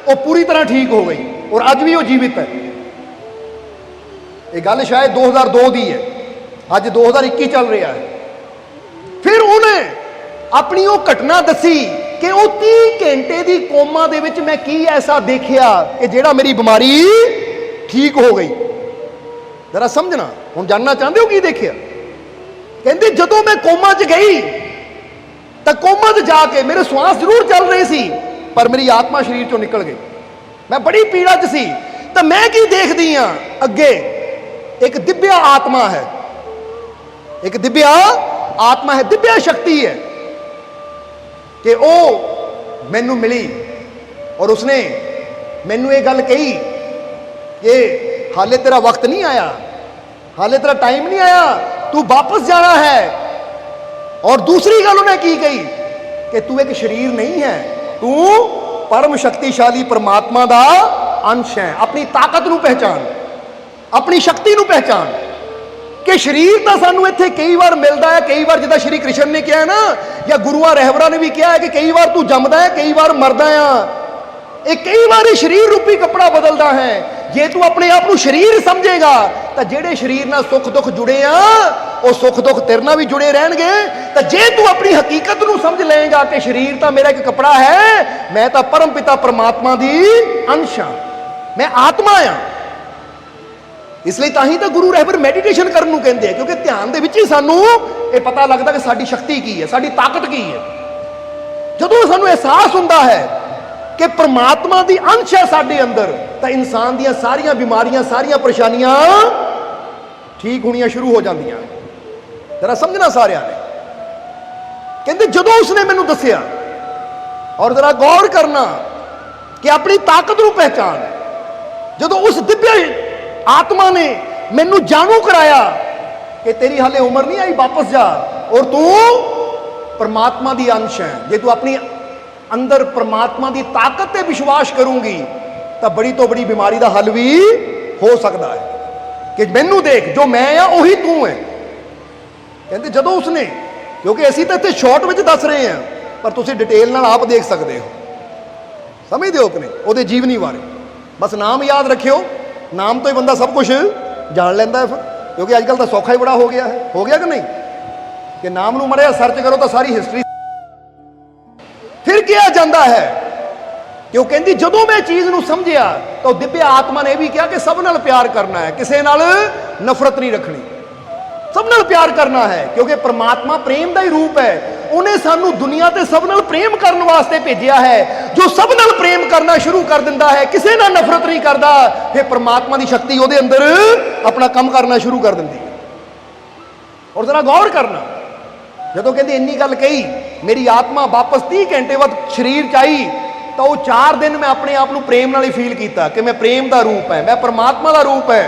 ਉਹ ਪੂਰੀ ਤਰ੍ਹਾਂ ਠੀਕ ਹੋ ਗਈ। ਔਰ ਅੱਜ ਵੀ ਉਹ ਜੀਵਿਤ ਹੈ। ਇਹ ਗੱਲ ਸ਼ਾਇਦ 2002 ਦੀ ਹੈ, ਅੱਜ 2021 ਚੱਲ ਰਿਹਾ ਹੈ। ਫਿਰ ਉਹਨੇ ਆਪਣੀ ਉਹ ਘਟਨਾ ਦੱਸੀ ਕਿ ਉਹ 30 ਘੰਟੇ ਦੀ ਕੋਮਾ ਦੇ ਵਿੱਚ ਮੈਂ ਕੀ ਐਸਾ ਦੇਖਿਆ ਕਿ ਜਿਹੜਾ ਮੇਰੀ ਬਿਮਾਰੀ ਠੀਕ ਹੋ ਗਈ। ਜ਼ਰਾ ਸਮਝਣਾ, ਹੁਣ ਜਾਣਨਾ ਚਾਹੁੰਦੇ ਹੋ ਕੀ ਦੇਖਿਆ? ਕਹਿੰਦੇ ਜਦੋਂ ਮੈਂ ਕੋਮਾ 'ਚ ਗਈ ਤਾਂ ਕੋਮਾ 'ਚ ਜਾ ਕੇ ਮੇਰੇ ਸਵਾਸ ਜ਼ਰੂਰ ਚੱਲ ਰਹੇ ਸੀ, ਪਰ ਮੇਰੀ ਆਤਮਾ ਸਰੀਰ 'ਚੋਂ ਨਿਕਲ ਗਈ। ਮੈਂ ਬੜੀ ਪੀੜਾ 'ਚ ਸੀ। ਤਾਂ ਮੈਂ ਕੀ ਦੇਖਦੀ ਹਾਂ ਅੱਗੇ? ਇੱਕ ਦਿਵਿਆ ਆਤਮਾ ਹੈ, ਇੱਕ ਦਿਵਿਆ ਆਤਮਾ ਹੈ, ਦਿਵਿਆ ਸ਼ਕਤੀ ਹੈ ਕਿ ਉਹ ਮੈਨੂੰ ਮਿਲੀ। ਔਰ ਉਸਨੇ ਮੈਨੂੰ ਇਹ ਗੱਲ ਕਹੀ ਕਿ ਹਾਲੇ ਤੇਰਾ ਵਕਤ ਨਹੀਂ ਆਇਆ, ਹਾਲੇ ਤੇਰਾ ਟਾਈਮ ਨਹੀਂ ਆਇਆ, ਤੂੰ ਵਾਪਸ ਜਾਣਾ ਹੈ। ਔਰ ਦੂਸਰੀ ਗੱਲ ਉਹਨੇ ਕੀ ਕਹੀ ਕਿ ਤੂੰ ਇੱਕ ਸਰੀਰ ਨਹੀਂ ਹੈ, ਤੂੰ ਪਰਮ ਸ਼ਕਤੀਸ਼ਾਲੀ ਪਰਮਾਤਮਾ ਦਾ ਅੰਸ਼ ਹੈ। ਆਪਣੀ ਤਾਕਤ ਨੂੰ ਪਹਿਚਾਨ, ਆਪਣੀ ਸ਼ਕਤੀ ਨੂੰ ਪਹਿਚਾਨ ਕਿ ਸਰੀਰ ਤਾਂ ਸਾਨੂੰ ਇੱਥੇ ਕਈ ਵਾਰ ਮਿਲਦਾ ਹੈ, ਕਈ ਵਾਰ ਜਿੱਦਾਂ ਸ਼੍ਰੀ ਕ੍ਰਿਸ਼ਨ ਨੇ ਕਿਹਾ ਨਾ, ਜਾਂ ਗੁਰੂਆਂ ਰਹਿਬਰਾਂ ਨੇ ਵੀ ਕਿਹਾ ਹੈ ਕਿ ਕਈ ਵਾਰ ਤੂੰ ਜੰਮਦਾ ਹੈ, ਕਈ ਵਾਰ ਮਰਦਾ ਆ। ਇਹ ਕਈ ਵਾਰ ਇਹ ਸਰੀਰ ਰੂਪੀ ਕੱਪੜਾ ਬਦਲਦਾ ਹੈ। ਜੇ ਤੂੰ ਆਪਣੇ ਆਪ ਨੂੰ ਸਰੀਰ ਸਮਝੇਗਾ ਤਾਂ ਜਿਹੜੇ ਸਰੀਰ ਨਾਲ ਸੁੱਖ ਦੁੱਖ ਜੁੜੇ ਆ ਉਹ ਸੁੱਖ ਦੁੱਖ ਤੇਰੇ ਨਾਲ ਵੀ ਜੁੜੇ ਰਹਿਣਗੇ। ਤਾਂ ਜੇ ਤੂੰ ਆਪਣੀ ਹਕੀਕਤ ਨੂੰ ਸਮਝ ਲਏਗਾ ਕਿ ਸਰੀਰ ਤਾਂ ਮੇਰਾ ਇੱਕ ਕੱਪੜਾ ਹੈ, ਮੈਂ ਤਾਂ ਪਰਮ ਪਿਤਾ ਪਰਮਾਤਮਾ ਦੀ ਅੰਸ਼ ਹਾਂ, मैं आत्मा आ। इसलिए ताही तो गुरु रहबर मैਡੀਟੇਸ਼ਨ ਕਰਨ ਨੂੰ ਕਹਿੰਦੇ ਆ, क्योंकि ध्यान ਦੇ ਵਿੱਚ ਹੀ ਸਾਨੂੰ ਇਹ ਪਤਾ ਲੱਗਦਾ कि ਸਾਡੀ ਸ਼ਕਤੀ ਕੀ ਹੈ, ਸਾਡੀ ਤਾਕਤ ਕੀ ਹੈ। ਜਦੋਂ ਸਾਨੂੰ ਅਹਿਸਾਸ ਹੁੰਦਾ ਹੈ कि परमात्मा की अंश है साडे अंदर, तो इंसान दी सारियां बीमारियां, सारियां परेशानियां ठीक होनियां शुरू हो जांदियां। जरा समझना सारियां ने। कहते जदों उसने मैनू दसिया, और जरा गौर करना कि अपनी ताकत नू पहचान, जदों उस दिव्य आत्मा ने मैनू जानू कराया कि तेरी हाले उम्र नहीं आई, वापस जा, और तू परमात्मा की अंश है। जे तू अपनी अंदर परमात्मा की ताकत पे विश्वास करूंगी तो बड़ी तो बड़ी बीमारी का हल भी हो सकता है कि मैनू देख, जो मैं आ वही तू है। कहते जदों उसने, क्योंकि असी तो इतने शॉर्ट में दस रहे हैं, पर तुम डिटेल नाल आप देख सकते हो, समझते हो कि नहीं, वो जीवनी बारे। बस नाम याद रखियो, नाम तो ही बंदा सब कुछ जान लेंदा है फिर, क्योंकि अजकल तो सौखा ही बड़ा हो गया है। हो गया कि नहीं, कि नाम नू मड़िया सर्च करो तो सारी हिस्टरी फिर किया जाता है। क्यों कहती जदों मैं चीज़ नू समझिया तो दिव्य आत्मा ने भी कहा कि सब नाल प्यार करना है, किसी नाल नफरत नहीं रखनी, सब नाल प्यार करना है, क्योंकि परमात्मा प्रेम का ही रूप है। उन्हें सानू दुनिया ते सब नाल प्रेम करने वास्ते भेजिया है। जो सब नाल प्रेम करना शुरू कर दिंदा है, किसी नाल नफरत नहीं करता, फिर परमात्मा की शक्ति उहदे अंदर अपना काम करना शुरू कर दिंदी है। और जरा गौर करना, जदों कहती इन्नी गल कही, मेरी आत्मा वापस 30 घंटे बाद शरीर च आई, तो वो 4 दिन मैं अपने आप को प्रेम नाल ही फील किया कि मैं प्रेम का रूप है, मैं परमात्मा का रूप है,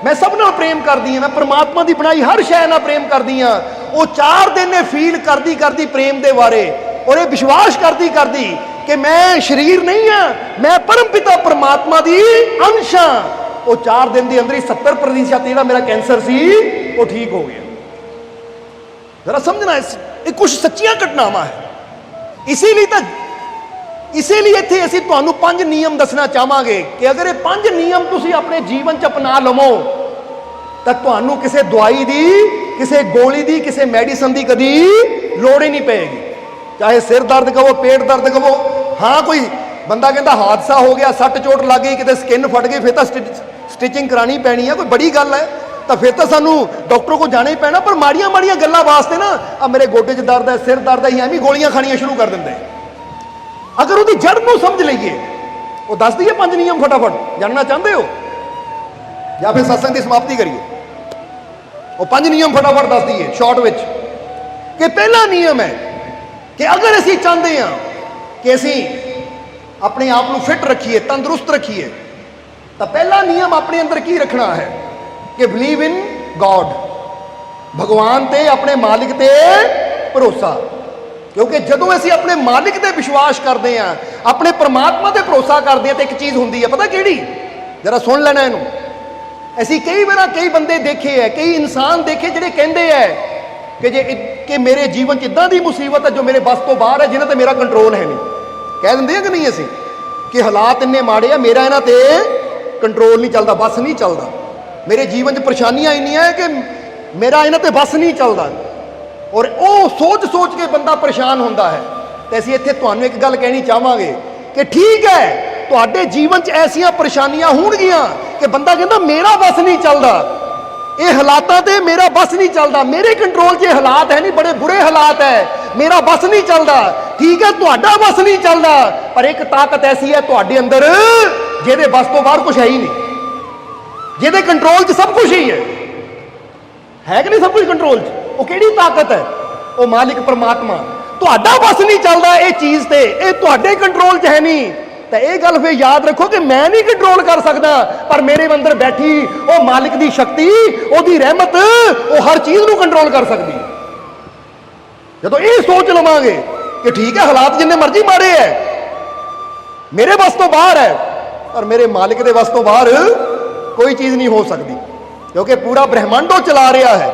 मैं सब नाल प्रेम करदी हाँ, मैं परमात्मा की बनाई हर शै नाल प्रेम करदी हाँ। वो 4 दिन ने फील करदी करदी प्रेम के बारे, और ये विश्वास करदी करदी कि मैं शरीर नहीं हाँ, मैं परम पिता परमात्मा की अंश हाँ। वो 4 दिन के अंदर ही 70% जो मेरा कैंसर सी वो ठीक हो गया। जरा समझना, ये कुछ सच्चियां घटनावां है। इसीलिए इत्थे असीं तुहानूं 5 नियम दसना चाहांगे कि अगर ये 5 नियम तुसीं अपने जीवन च अपना लवो तो तुहानूं किसी दवाई की, किसी गोली की, किसी मैडिसन की कदी लोड़ ही नहीं पेगी। चाहे सिर दर्द कहो, पेट दर्द कहो, हाँ कोई बंदा कहता हादसा हो गया, सट चोट लग गई, कितने स्किन फट गई, फिर तो स्टिचिंग करानी पैनी है, कोई बड़ी गल है, तो फिर तो सानू डॉक्टर को जाना ही पैना। पर माड़ियां माड़ियां गल्लां वास्ते ना, अब मेरे गोडे च दर्द है, सिर दर्द है, एवं गोलियां खानियां शुरू कर देंगे। अगर वो जड़ को समझ लीए, वो दस दिए 5 नियम फटाफट, जानना चाहते हो या फिर सत्संग की समाप्ति करिए। वो 5 नियम फटाफट दस दिए शॉर्ट विच। कि पहला नियम है कि अगर असी चाहते हैं कि असी अपने आप को फिट रखिए, तंदुरुस्त रखिए, तो पहला नियम अपने अंदर की रखना है कि बिलीव इन गॉड, भगवान ते, अपने मालिक ते भरोसा। क्योंकि जदों असीं अपने मालिक ते विश्वास करते हैं, अपने परमात्मा ते भरोसा करते हैं, तो एक चीज़ होंदी है, पता किहड़ी, जरा सुन लेना इनू। असीं कई बार कई बंदे देखे है, कई इंसान देखे जिहड़े कहंदे है कि जे कि मेरे जीवन च इदां दी मुसीबत है जो मेरे बस तो बाहर है, जिन्हां ते मेरा कंट्रोल है नहीं। कह दिंदे हैं कि नहीं असीं कि हालात इन्ने माड़े आ, मेरा इन्हां ते कंट्रोल नहीं चलता, बस नहीं चलता, मेरे जीवन च परेशानियां इन्नियां है कि मेरा इन्हां ते बस नहीं चलता। और वो सोच सोच के बंदा परेशान होता है। तो असीं इत्थे तुहानूं एक गल कहनी चाहांगे कि ठीक है, तुहाडे जीवन च ऐसियां परेशानियां होणगियां कि बंदा कहंदा मेरा बस नहीं चलता, ये हालातां ते मेरा बस नहीं चलता, मेरे कंट्रोल च हालात है नहीं, बड़े बुरे हालात है, मेरा बस नहीं चलता। ठीक है, तुहाडा बस नहीं चलता, पर एक ताकत ऐसी है तुहाडे अंदर जिहदे बस तो बाहर कुछ है ही नहीं, जिहदे कंट्रोल च सब कुछ ही है कि नहीं, सब कुछ कंट्रोल च। वो किहड़ी ताकत है, वो मालिक परमात्मा। तुहाडा बस नहीं चलता ये चीज़ ते, ये तुहाडे कंट्रोल च है नहीं। तो यह गल फिर याद रखो कि मैं नहीं कंट्रोल कर सकता, पर मेरे अंदर बैठी वो मालिक की शक्ति, उसकी रहमत, वो हर चीज़ को कंट्रोल कर सकती है। जो ये सोच लवांगे कि ठीक है हालात जिन्ने मर्जी माड़े है, मेरे बस तो बाहर है, पर मेरे मालिक के बस तो बाहर कोई चीज़ नहीं हो सकती, क्योंकि पूरा ब्रह्मांड वो चला रहा है।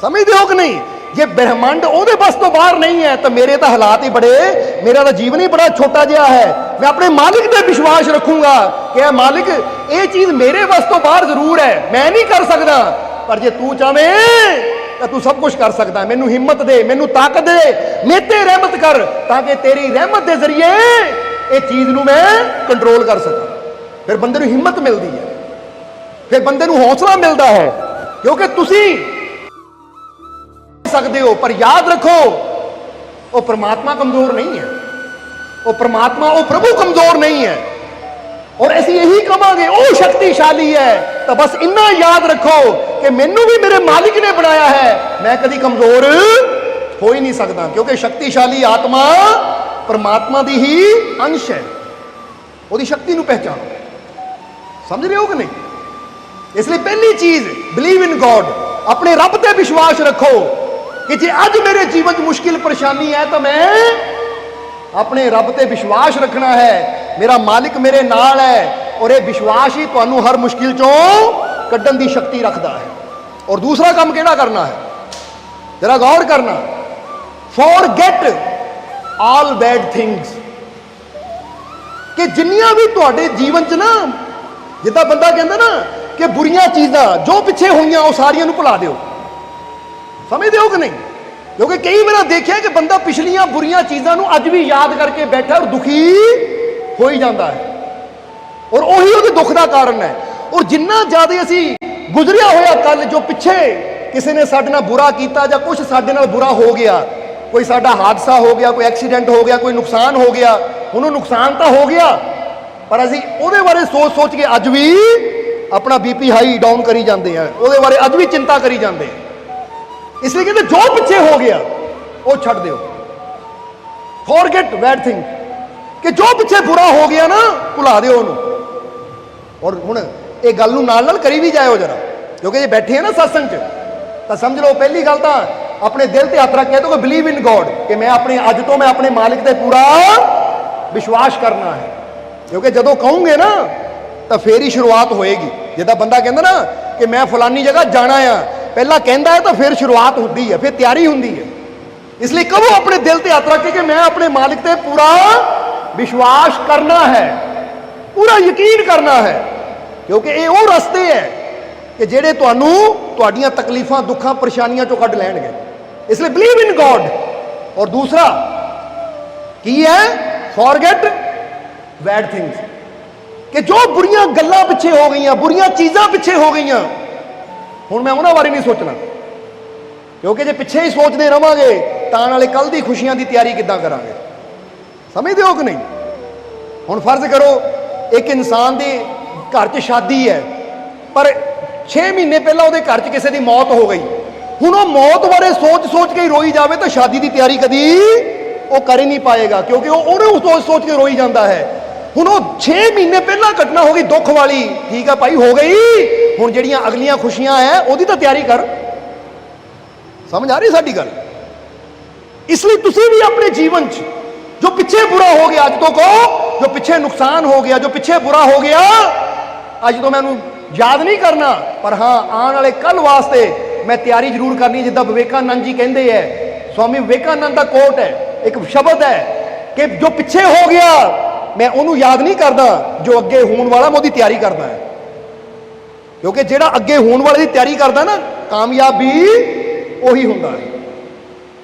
समझते हो कि नहीं, जे ब्रह्मांड ਉਹਦੇ बस तो बाहर नहीं है तो मेरे तो हालात ही बड़े, मेरा तो जीवन ही बड़ा छोटा जिहा है। मैं अपने मालिक पे विश्वास रखूंगा कि मालिक ये चीज़ मेरे बस तो बाहर जरूर है, मैं नहीं कर सकता, पर जे तू चाहे तो तू सब कुछ कर सकता है। मैनू हिम्मत दे, मैनू ताकत दे, मेरे ते रहमत कर, ताकि तेरी रहमत के जरिए ये चीज़ नू मैं कंट्रोल कर सका। ਫਿਰ ਬੰਦੇ ਨੂੰ ਹਿੰਮਤ ਮਿਲਦੀ ਹੈ, ਫਿਰ ਬੰਦੇ ਨੂੰ ਹੌਸਲਾ ਮਿਲਦਾ ਹੈ, ਕਿਉਂਕਿ ਤੁਸੀਂ ਸਕਦੇ ਹੋ। ਪਰ ਯਾਦ ਰੱਖੋ, ਉਹ ਪ੍ਰਮਾਤਮਾ ਕਮਜ਼ੋਰ ਨਹੀਂ ਹੈ, ਉਹ ਪ੍ਰਮਾਤਮਾ, ਉਹ ਪ੍ਰਭੂ ਕਮਜ਼ੋਰ ਨਹੀਂ ਹੈ। ਔਰ ਅਸੀਂ ਇਹੀ ਕਹਾਂਗੇ ਉਹ ਸ਼ਕਤੀਸ਼ਾਲੀ ਹੈ, ਤਾਂ ਬਸ ਇੰਨਾ ਯਾਦ ਰੱਖੋ ਕਿ ਮੈਨੂੰ ਵੀ ਮੇਰੇ ਮਾਲਿਕ ਨੇ ਬਣਾਇਆ ਹੈ, ਮੈਂ ਕਦੀ ਕਮਜ਼ੋਰ ਹੋ ਹੀ ਨਹੀਂ ਸਕਦਾ, ਕਿਉਂਕਿ ਸ਼ਕਤੀਸ਼ਾਲੀ ਆਤਮਾ ਪਰਮਾਤਮਾ ਦੀ ਹੀ ਅੰਸ਼ ਹੈ। ਉਹਦੀ ਸ਼ਕਤੀ ਨੂੰ ਪਹਿਚਾਨੋ। ਸਮਝ ਰਹੇ ਹੋ ਕਿ ਨਹੀਂ? ਇਸ ਲਈ ਪਹਿਲੀ ਚੀਜ਼, ਬਿਲੀਵ ਇਨ ਗੋਡ, ਆਪਣੇ ਰੱਬ ਤੇ ਵਿਸ਼ਵਾਸ ਰੱਖੋ ਕਿ ਜੇ ਅੱਜ ਮੇਰੇ ਜੀਵਨ 'ਚ ਮੁਸ਼ਕਿਲ ਪਰੇਸ਼ਾਨੀ ਹੈ ਤਾਂ ਮੈਂ ਆਪਣੇ ਰੱਬ ਤੇ ਵਿਸ਼ਵਾਸ ਰੱਖਣਾ ਹੈ, ਮੇਰਾ ਮਾਲਿਕ ਮੇਰੇ ਨਾਲ ਹੈ, ਔਰ ਇਹ ਵਿਸ਼ਵਾਸ ਹੀ ਤੁਹਾਨੂੰ ਹਰ ਮੁਸ਼ਕਿਲ ਚੋਂ ਕੱਢਣ ਦੀ ਸ਼ਕਤੀ ਰੱਖਦਾ ਹੈ। ਔਰ ਦੂਸਰਾ ਕੰਮ ਕਿਹੜਾ ਕਰਨਾ ਹੈ, ਜਰਾ ਗੌਰ ਕਰਨਾ, ਫੋਰਗੇਟ ਆਲ ਬੈਡ ਥਿੰਗਸ, ਕਿ ਜਿੰਨੀਆਂ ਵੀ ਤੁਹਾਡੇ ਜੀਵਨ 'ਚ ਨਾ, ਜਿੱਦਾਂ ਬੰਦਾ ਕਹਿੰਦਾ ਨਾ ਕਿ ਬੁਰੀਆਂ ਚੀਜ਼ਾਂ ਜੋ ਪਿੱਛੇ ਹੋਈਆਂ ਉਹ ਸਾਰੀਆਂ ਨੂੰ ਭੁਲਾ ਦਿਓ। ਸਮਝਦੇ ਹੋ ਕਿ ਨਹੀਂ? ਕਿਉਂਕਿ ਕਈ ਵਾਰ ਦੇਖਿਆ ਕਿ ਬੰਦਾ ਪਿਛਲੀਆਂ ਬੁਰੀਆਂ ਚੀਜ਼ਾਂ ਨੂੰ ਅੱਜ ਵੀ ਯਾਦ ਕਰਕੇ ਬੈਠਾ ਔਰ ਦੁਖੀ ਹੋ ਹੀ ਜਾਂਦਾ ਹੈ, ਔਰ ਉਹੀ ਉਹਦੇ ਦੁੱਖ ਦਾ ਕਾਰਨ ਹੈ। ਔਰ ਜਿੰਨਾ ਜ਼ਿਆਦਾ ਅਸੀਂ ਗੁਜ਼ਰਿਆ ਹੋਇਆ ਕੱਲ, ਜੋ ਪਿੱਛੇ ਕਿਸੇ ਨੇ ਸਾਡੇ ਨਾਲ ਬੁਰਾ ਕੀਤਾ ਜਾਂ ਕੁਝ ਸਾਡੇ ਨਾਲ ਬੁਰਾ ਹੋ ਗਿਆ, ਕੋਈ ਸਾਡਾ ਹਾਦਸਾ ਹੋ ਗਿਆ, ਕੋਈ ਐਕਸੀਡੈਂਟ ਹੋ ਗਿਆ, ਕੋਈ ਨੁਕਸਾਨ ਹੋ ਗਿਆ, ਹੁਣ ਉਹ ਨੁਕਸਾਨ ਤਾਂ ਹੋ ਗਿਆ, ਪਰ ਅਸੀਂ ਉਹਦੇ ਬਾਰੇ ਸੋਚ ਕੇ ਅੱਜ ਵੀ ਆਪਣਾ ਬੀਪੀ ਹਾਈ ਡਾਊਨ ਕਰੀ ਜਾਂਦੇ ਆ, ਉਹਦੇ ਬਾਰੇ ਅੱਜ ਵੀ ਚਿੰਤਾ ਕਰੀ ਜਾਂਦੇ ਆ। ਇਸ ਲਈ ਕਹਿੰਦੇ ਜੋ ਪਿੱਛੇ ਹੋ ਗਿਆ ਉਹ ਛੱਡ ਦਿਓ, ਫੋਰਗੇਟ ਬੈਡ ਥਿੰਗ, ਕਿ ਜੋ ਪਿੱਛੇ ਬੁਰਾ ਹੋ ਗਿਆ ਨਾ ਭੁਲਾ ਦਿਓ ਉਹਨੂੰ। ਔਰ ਹੁਣ ਇਹ ਗੱਲ ਨੂੰ ਨਾਲ ਨਾਲ ਕਰੀ ਵੀ ਜਾਇਓ ਜਰਾ, ਕਿਉਂਕਿ ਜੇ ਬੈਠੇ ਆ ਨਾ ਸਤਸੰਗ 'ਚ ਤਾਂ ਸਮਝ ਲਓ ਪਹਿਲੀ ਗੱਲ ਤਾਂ ਆਪਣੇ ਦਿਲ ਤੇ ਹੱਥ ਰੱਖ ਕੇ ਕਹੋ ਬਿਲੀਵ ਇਨ ਗੋਡ, ਕਿ ਮੈਂ ਅੱਜ ਤੋਂ ਮੈਂ ਆਪਣੇ ਮਾਲਿਕ ਤੇ ਪੂਰਾ ਵਿਸ਼ਵਾਸ ਕਰਨਾ ਹੈ। ਕਿਉਂਕਿ ਜਦੋਂ ਕਹੋਗੇ ਨਾ ਤਾਂ ਫੇਰ ਹੀ ਸ਼ੁਰੂਆਤ ਹੋਏਗੀ। ਜਿੱਦਾਂ ਬੰਦਾ ਕਹਿੰਦਾ ਨਾ ਕਿ ਮੈਂ ਫਲਾਨੀ ਜਗ੍ਹਾ ਜਾਣਾ ਆ, ਪਹਿਲਾਂ ਕਹਿੰਦਾ ਹੈ ਤਾਂ ਫਿਰ ਸ਼ੁਰੂਆਤ ਹੁੰਦੀ ਹੈ, ਫਿਰ ਤਿਆਰੀ ਹੁੰਦੀ ਹੈ। ਇਸ ਲਈ ਕਹੋ ਆਪਣੇ ਦਿਲ ਤੇ ਹੱਥ ਰੱਖ ਕੇ ਕਿ ਮੈਂ ਆਪਣੇ ਮਾਲਿਕ ਤੇ ਪੂਰਾ ਵਿਸ਼ਵਾਸ ਕਰਨਾ ਹੈ, ਪੂਰਾ ਯਕੀਨ ਕਰਨਾ ਹੈ, ਕਿਉਂਕਿ ਇਹ ਉਹ ਰਸਤੇ ਹੈ ਕਿ ਜਿਹੜੇ ਤੁਹਾਨੂੰ ਤੁਹਾਡੀਆਂ ਤਕਲੀਫਾਂ, ਦੁੱਖਾਂ, ਪਰੇਸ਼ਾਨੀਆਂ ਚੋਂ ਕੱਢ ਲੈਣਗੇ। ਇਸ ਲਈ ਬਿਲੀਵ ਇਨ ਗੋਡ। ਔਰ ਦੂਸਰਾ ਕੀ ਹੈ, ਫੋਰਗੇਟ ਬੈਡ ਥਿੰਗਸ, ਕਿ ਜੋ ਬੁਰੀਆਂ ਗੱਲਾਂ ਪਿੱਛੇ ਹੋ ਗਈਆਂ, ਬੁਰੀਆਂ ਚੀਜ਼ਾਂ ਪਿੱਛੇ ਹੋ ਗਈਆਂ, ਹੁਣ ਮੈਂ ਉਹਨਾਂ ਬਾਰੇ ਨਹੀਂ ਸੋਚਣਾ, ਕਿਉਂਕਿ ਜੇ ਪਿੱਛੇ ਹੀ ਸੋਚਦੇ ਰਵਾਂਗੇ ਤਾਂ ਨਾਲੇ ਕੱਲ ਦੀ ਖੁਸ਼ੀਆਂ ਦੀ ਤਿਆਰੀ ਕਿੱਦਾਂ ਕਰਾਂਗੇ? ਸਮਝਦੇ ਹੋ ਕਿ ਨਹੀਂ? ਹੁਣ ਫਰਜ਼ ਕਰੋ ਇੱਕ ਇਨਸਾਨ ਦੇ ਘਰ 'ਚ ਸ਼ਾਦੀ ਹੈ, ਪਰ 6 ਮਹੀਨੇ ਪਹਿਲਾਂ ਉਹਦੇ ਘਰ 'ਚ ਕਿਸੇ ਦੀ ਮੌਤ ਹੋ ਗਈ। ਹੁਣ ਉਹ ਮੌਤ ਬਾਰੇ ਸੋਚ ਕੇ ਹੀ ਰੋਈ ਜਾਵੇ ਤਾਂ ਸ਼ਾਦੀ ਦੀ ਤਿਆਰੀ ਕਦੀ ਉਹ ਕਰ ਹੀ ਨਹੀਂ ਪਾਏਗਾ, ਕਿਉਂਕਿ ਉਹ ਉਹਨੂੰ ਸੋਚ ਕੇ ਰੋਈ ਜਾਂਦਾ ਹੈ। ਹੁਣ ਉਹ 6 ਮਹੀਨੇ ਪਹਿਲਾਂ ਘਟਨਾ ਹੋ ਗਈ ਦੁੱਖ ਵਾਲੀ, ਠੀਕ ਆ ਭਾਈ ਹੋ ਗਈ, ਹੁਣ ਜਿਹੜੀਆਂ ਅਗਲੀਆਂ ਖੁਸ਼ੀਆਂ ਹੈ ਉਹਦੀ ਤਾਂ ਤਿਆਰੀ ਕਰ। ਸਮਝ ਆ ਰਹੀ ਸਾਡੀ ਗੱਲ? ਇਸ ਲਈ ਤੁਸੀਂ ਵੀ ਆਪਣੇ ਜੀਵਨ 'ਚ ਜੋ ਪਿੱਛੇ ਬੁਰਾ ਹੋ ਗਿਆ, ਅੱਜ ਤੋਂ ਕਹੋ ਜੋ ਪਿੱਛੇ ਨੁਕਸਾਨ ਹੋ ਗਿਆ, ਜੋ ਪਿੱਛੇ ਬੁਰਾ ਹੋ ਗਿਆ, ਅੱਜ ਤੋਂ ਮੈਨੂੰ ਯਾਦ ਨਹੀਂ ਕਰਨਾ, ਪਰ ਹਾਂ ਆਉਣ ਵਾਲੇ ਕੱਲ ਵਾਸਤੇ ਮੈਂ ਤਿਆਰੀ ਜ਼ਰੂਰ ਕਰਨੀ। ਜਿੱਦਾਂ ਵਿਵੇਕਾਨੰਦ ਜੀ ਕਹਿੰਦੇ ਹੈ, ਸਵਾਮੀ ਵਿਵੇਕਾਨੰਦ ਦਾ ਕੋਟ ਹੈ, ਇੱਕ ਸ਼ਬਦ ਹੈ ਕਿ ਜੋ ਪਿੱਛੇ ਹੋ ਗਿਆ ਮੈਂ ਉਹਨੂੰ ਯਾਦ ਨਹੀਂ ਕਰਦਾ, ਜੋ ਅੱਗੇ ਹੋਣ ਵਾਲਾ ਮੈਂ ਉਹਦੀ ਤਿਆਰੀ ਕਰਦਾ ਹੈ। ਕਿਉਂਕਿ ਜਿਹੜਾ ਅੱਗੇ ਹੋਣ ਵਾਲੇ ਦੀ ਤਿਆਰੀ ਕਰਦਾ ਨਾ, ਕਾਮਯਾਬ ਵੀ ਉਹੀ ਹੁੰਦਾ ਹੈ।